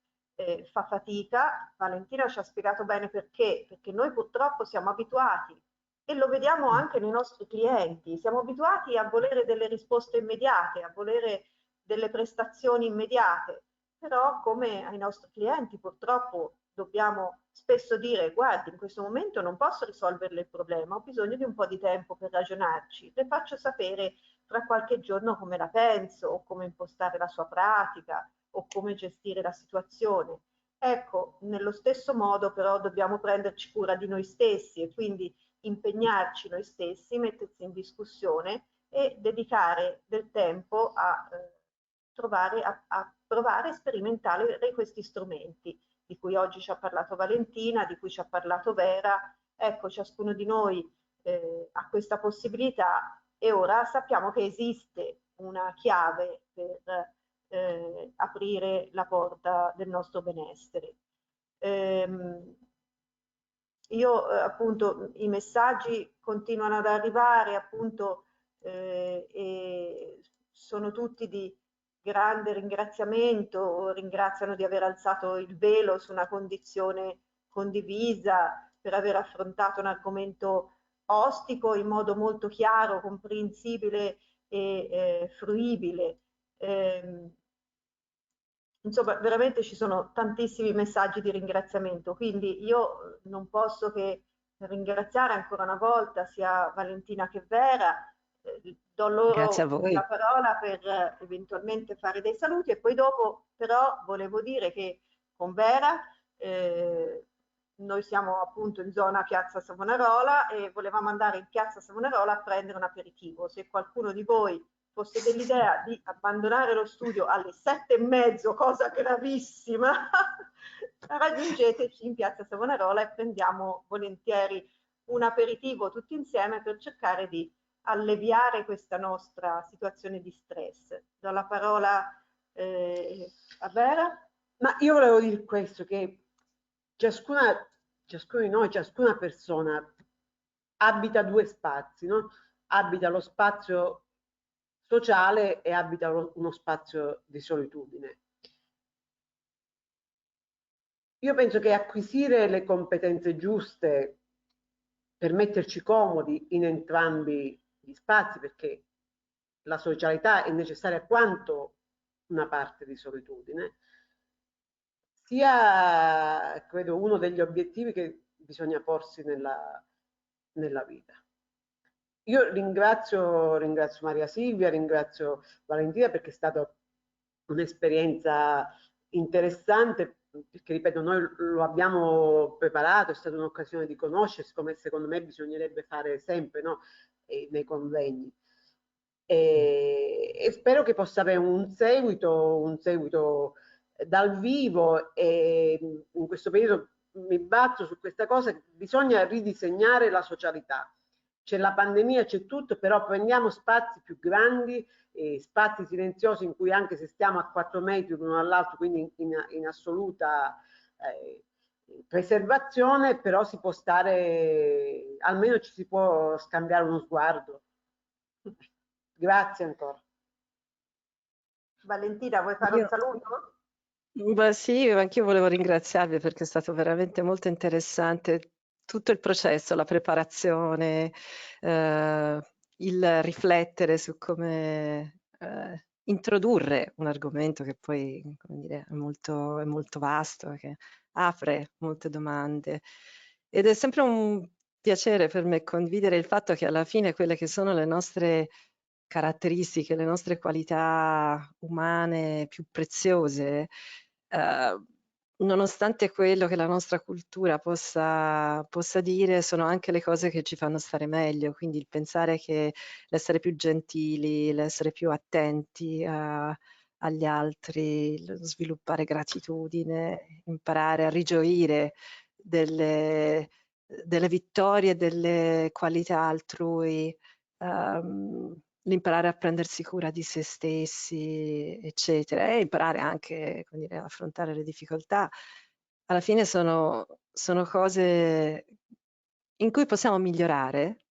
Fa fatica, Valentina ci ha spiegato bene perché noi purtroppo siamo abituati e lo vediamo anche nei nostri clienti, siamo abituati a volere delle risposte immediate, a volere delle prestazioni immediate, però come ai nostri clienti purtroppo dobbiamo spesso dire guardi in questo momento non posso risolverle il problema, ho bisogno di un po' di tempo per ragionarci, le faccio sapere tra qualche giorno come la penso o come impostare la sua pratica o come gestire la situazione. Ecco, nello stesso modo però dobbiamo prenderci cura di noi stessi e quindi impegnarci noi stessi, mettersi in discussione e dedicare del tempo a provare a sperimentare questi strumenti di cui oggi ci ha parlato Valentina, di cui ci ha parlato Vera. Ecco, ciascuno di noi ha questa possibilità e ora sappiamo che esiste una chiave per aprire la porta del nostro benessere. Io appunto i messaggi continuano ad arrivare appunto e sono tutti di grande ringraziamento, ringraziano di aver alzato il velo su una condizione condivisa, per aver affrontato un argomento ostico in modo molto chiaro, comprensibile e fruibile. Insomma, veramente ci sono tantissimi messaggi di ringraziamento, quindi io non posso che ringraziare ancora una volta sia Valentina che Vera, do Grazie a loro voi. la parola per eventualmente fare dei saluti e poi dopo però volevo dire che con Vera noi siamo appunto in zona Piazza Savonarola e volevamo andare in Piazza Savonarola a prendere un aperitivo. Se qualcuno di voi fosse dell'idea di abbandonare lo studio alle 7:30, cosa gravissima, raggiungeteci in Piazza Savonarola e prendiamo volentieri un aperitivo tutti insieme per cercare di alleviare questa nostra situazione di stress. Do la parola a Vera. Ma io volevo dire questo, che ciascuno di noi, ciascuna persona abita due spazi, no? Abita lo spazio sociale e abita uno spazio di solitudine. Io penso che acquisire le competenze giuste per metterci comodi in entrambi gli spazi, perché la socialità è necessaria quanto una parte di solitudine, sia credo uno degli obiettivi che bisogna porsi nella vita. Io ringrazio Maria Silvia, ringrazio Valentina perché è stato un'esperienza interessante, perché ripeto, noi lo abbiamo preparato, è stata un'occasione di conoscersi, come secondo me bisognerebbe fare sempre, no? Nei convegni. E spero che possa avere un seguito dal vivo, e in questo periodo mi batto su questa cosa, bisogna ridisegnare la socialità. C'è la pandemia, c'è tutto, però prendiamo spazi più grandi, spazi silenziosi in cui, anche se stiamo a 4 metri l'uno dall'altro, quindi in assoluta preservazione, però si può stare, almeno ci si può scambiare uno sguardo. Grazie ancora. Valentina, vuoi fare un saluto? Beh, sì, anch'io volevo ringraziarvi perché è stato veramente molto interessante tutto il processo, la preparazione, il riflettere su come introdurre un argomento che poi, come dire, è molto vasto, che apre molte domande. Ed è sempre un piacere per me condividere il fatto che alla fine quelle che sono le nostre caratteristiche, le nostre qualità umane più preziose, nonostante quello che la nostra cultura possa dire, sono anche le cose che ci fanno stare meglio. Quindi il pensare che l'essere più gentili, l'essere più attenti agli altri, lo sviluppare gratitudine, imparare a rigioire delle vittorie, delle qualità altrui, l'imparare a prendersi cura di se stessi, eccetera, e imparare anche, come dire, ad affrontare le difficoltà. Alla fine sono cose in cui possiamo migliorare,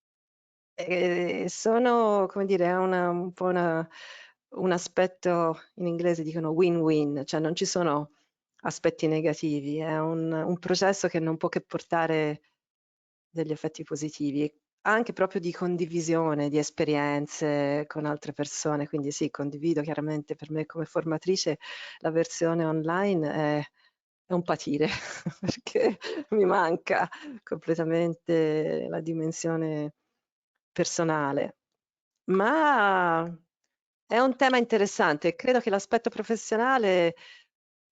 sono, come dire, un po' un aspetto, in inglese dicono win-win, cioè non ci sono aspetti negativi, è un processo che non può che portare degli effetti positivi, anche proprio di condivisione di esperienze con altre persone. Quindi sì, condivido chiaramente, per me come formatrice la versione online è un patire perché mi manca completamente la dimensione personale. Ma è un tema interessante. Credo che l'aspetto professionale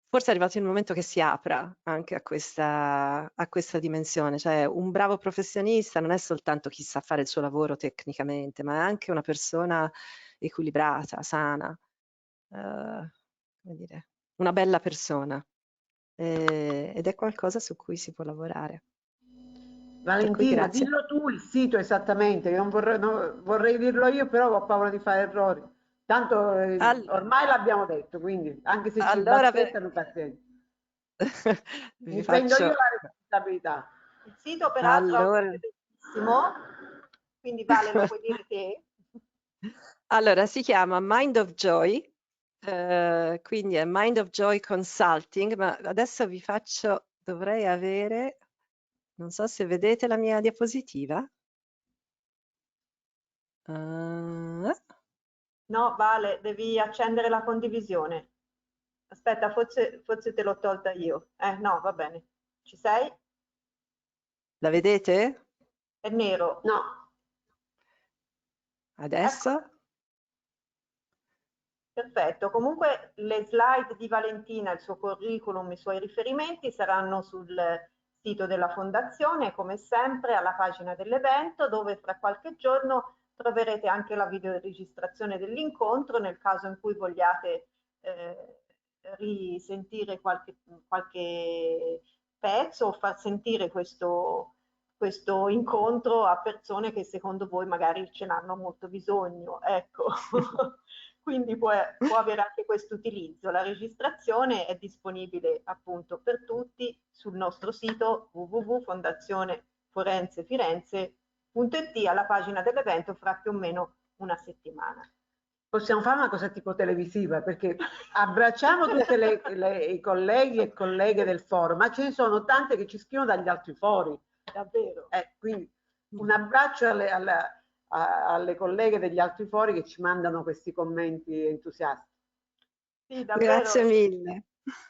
forse è arrivato il momento che si apra anche a questa dimensione. Cioè, un bravo professionista non è soltanto chi sa fare il suo lavoro tecnicamente, ma è anche una persona equilibrata, sana, come dire, una bella persona. Ed è qualcosa su cui si può lavorare. Per cui Valentina, grazie. dillo tu il sito esattamente, che non vorrei, vorrei dirlo io, però ho paura di fare errori. Tanto All- ormai l'abbiamo detto, quindi anche se ci allora, bassettano, pazienza. vi Mi prendo io faccio. la responsabilità. Il sito peraltro Allora. è bellissimo, quindi Vale lo puoi dire te. Allora, si chiama Mind of Joy, quindi è Mind of Joy Consulting, ma adesso vi faccio, dovrei avere, non so se vedete la mia diapositiva. No, Vale, devi accendere la condivisione. Aspetta, forse te l'ho tolta io. No, va bene. Ci sei? La vedete? È nero. No, Eccola. Adesso? Perfetto. Comunque le slide di Valentina, il suo curriculum, i suoi riferimenti saranno sul sito della Fondazione, come sempre alla pagina dell'evento, dove fra qualche giorno troverete anche la videoregistrazione dell'incontro nel caso in cui vogliate risentire qualche pezzo o far sentire questo incontro a persone che secondo voi magari ce n'hanno molto bisogno. Ecco. Quindi può avere anche questo utilizzo. La registrazione è disponibile appunto per tutti sul nostro sito www.fondazioneforensefirenze.it alla pagina dell'evento fra più o meno una settimana. possiamo fare una cosa tipo televisiva, perché abbracciamo tutte i colleghi e colleghe del foro, ma ce ne sono tante che ci scrivono dagli altri fori. Davvero. Quindi un abbraccio alle colleghe degli altri fori che ci mandano questi commenti entusiasti. Sì, Grazie davvero, mille.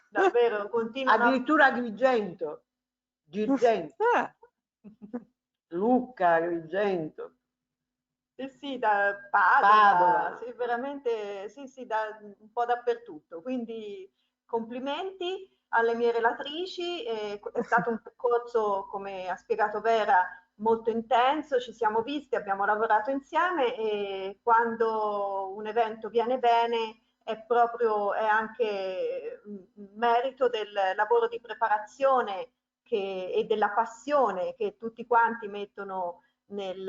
davvero, continuano Addirittura Girgento, Ah, Luca Agrigento. Sì, da Padova, Padova. sì, veramente, sì, un po' dappertutto. Quindi complimenti alle mie relatrici, è stato un percorso, come ha spiegato Vera, molto intenso, ci siamo visti, abbiamo lavorato insieme e quando un evento viene bene è anche merito del lavoro di preparazione e della passione che tutti quanti mettono nel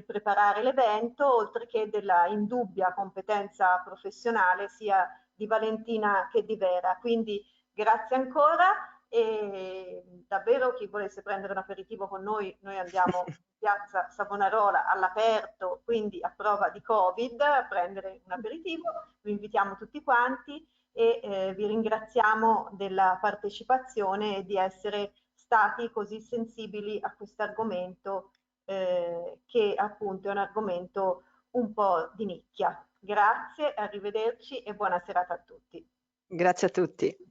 preparare l'evento, oltre che della indubbia competenza professionale sia di Valentina che di Vera. Quindi grazie ancora e davvero chi volesse prendere un aperitivo con noi andiamo in piazza Savonarola all'aperto, quindi a prova di Covid, a prendere un aperitivo. Vi invitiamo tutti quanti e vi ringraziamo della partecipazione e di essere stati così sensibili a questo argomento che appunto è un argomento un po' di nicchia. Grazie, arrivederci e buona serata a tutti. Grazie a tutti.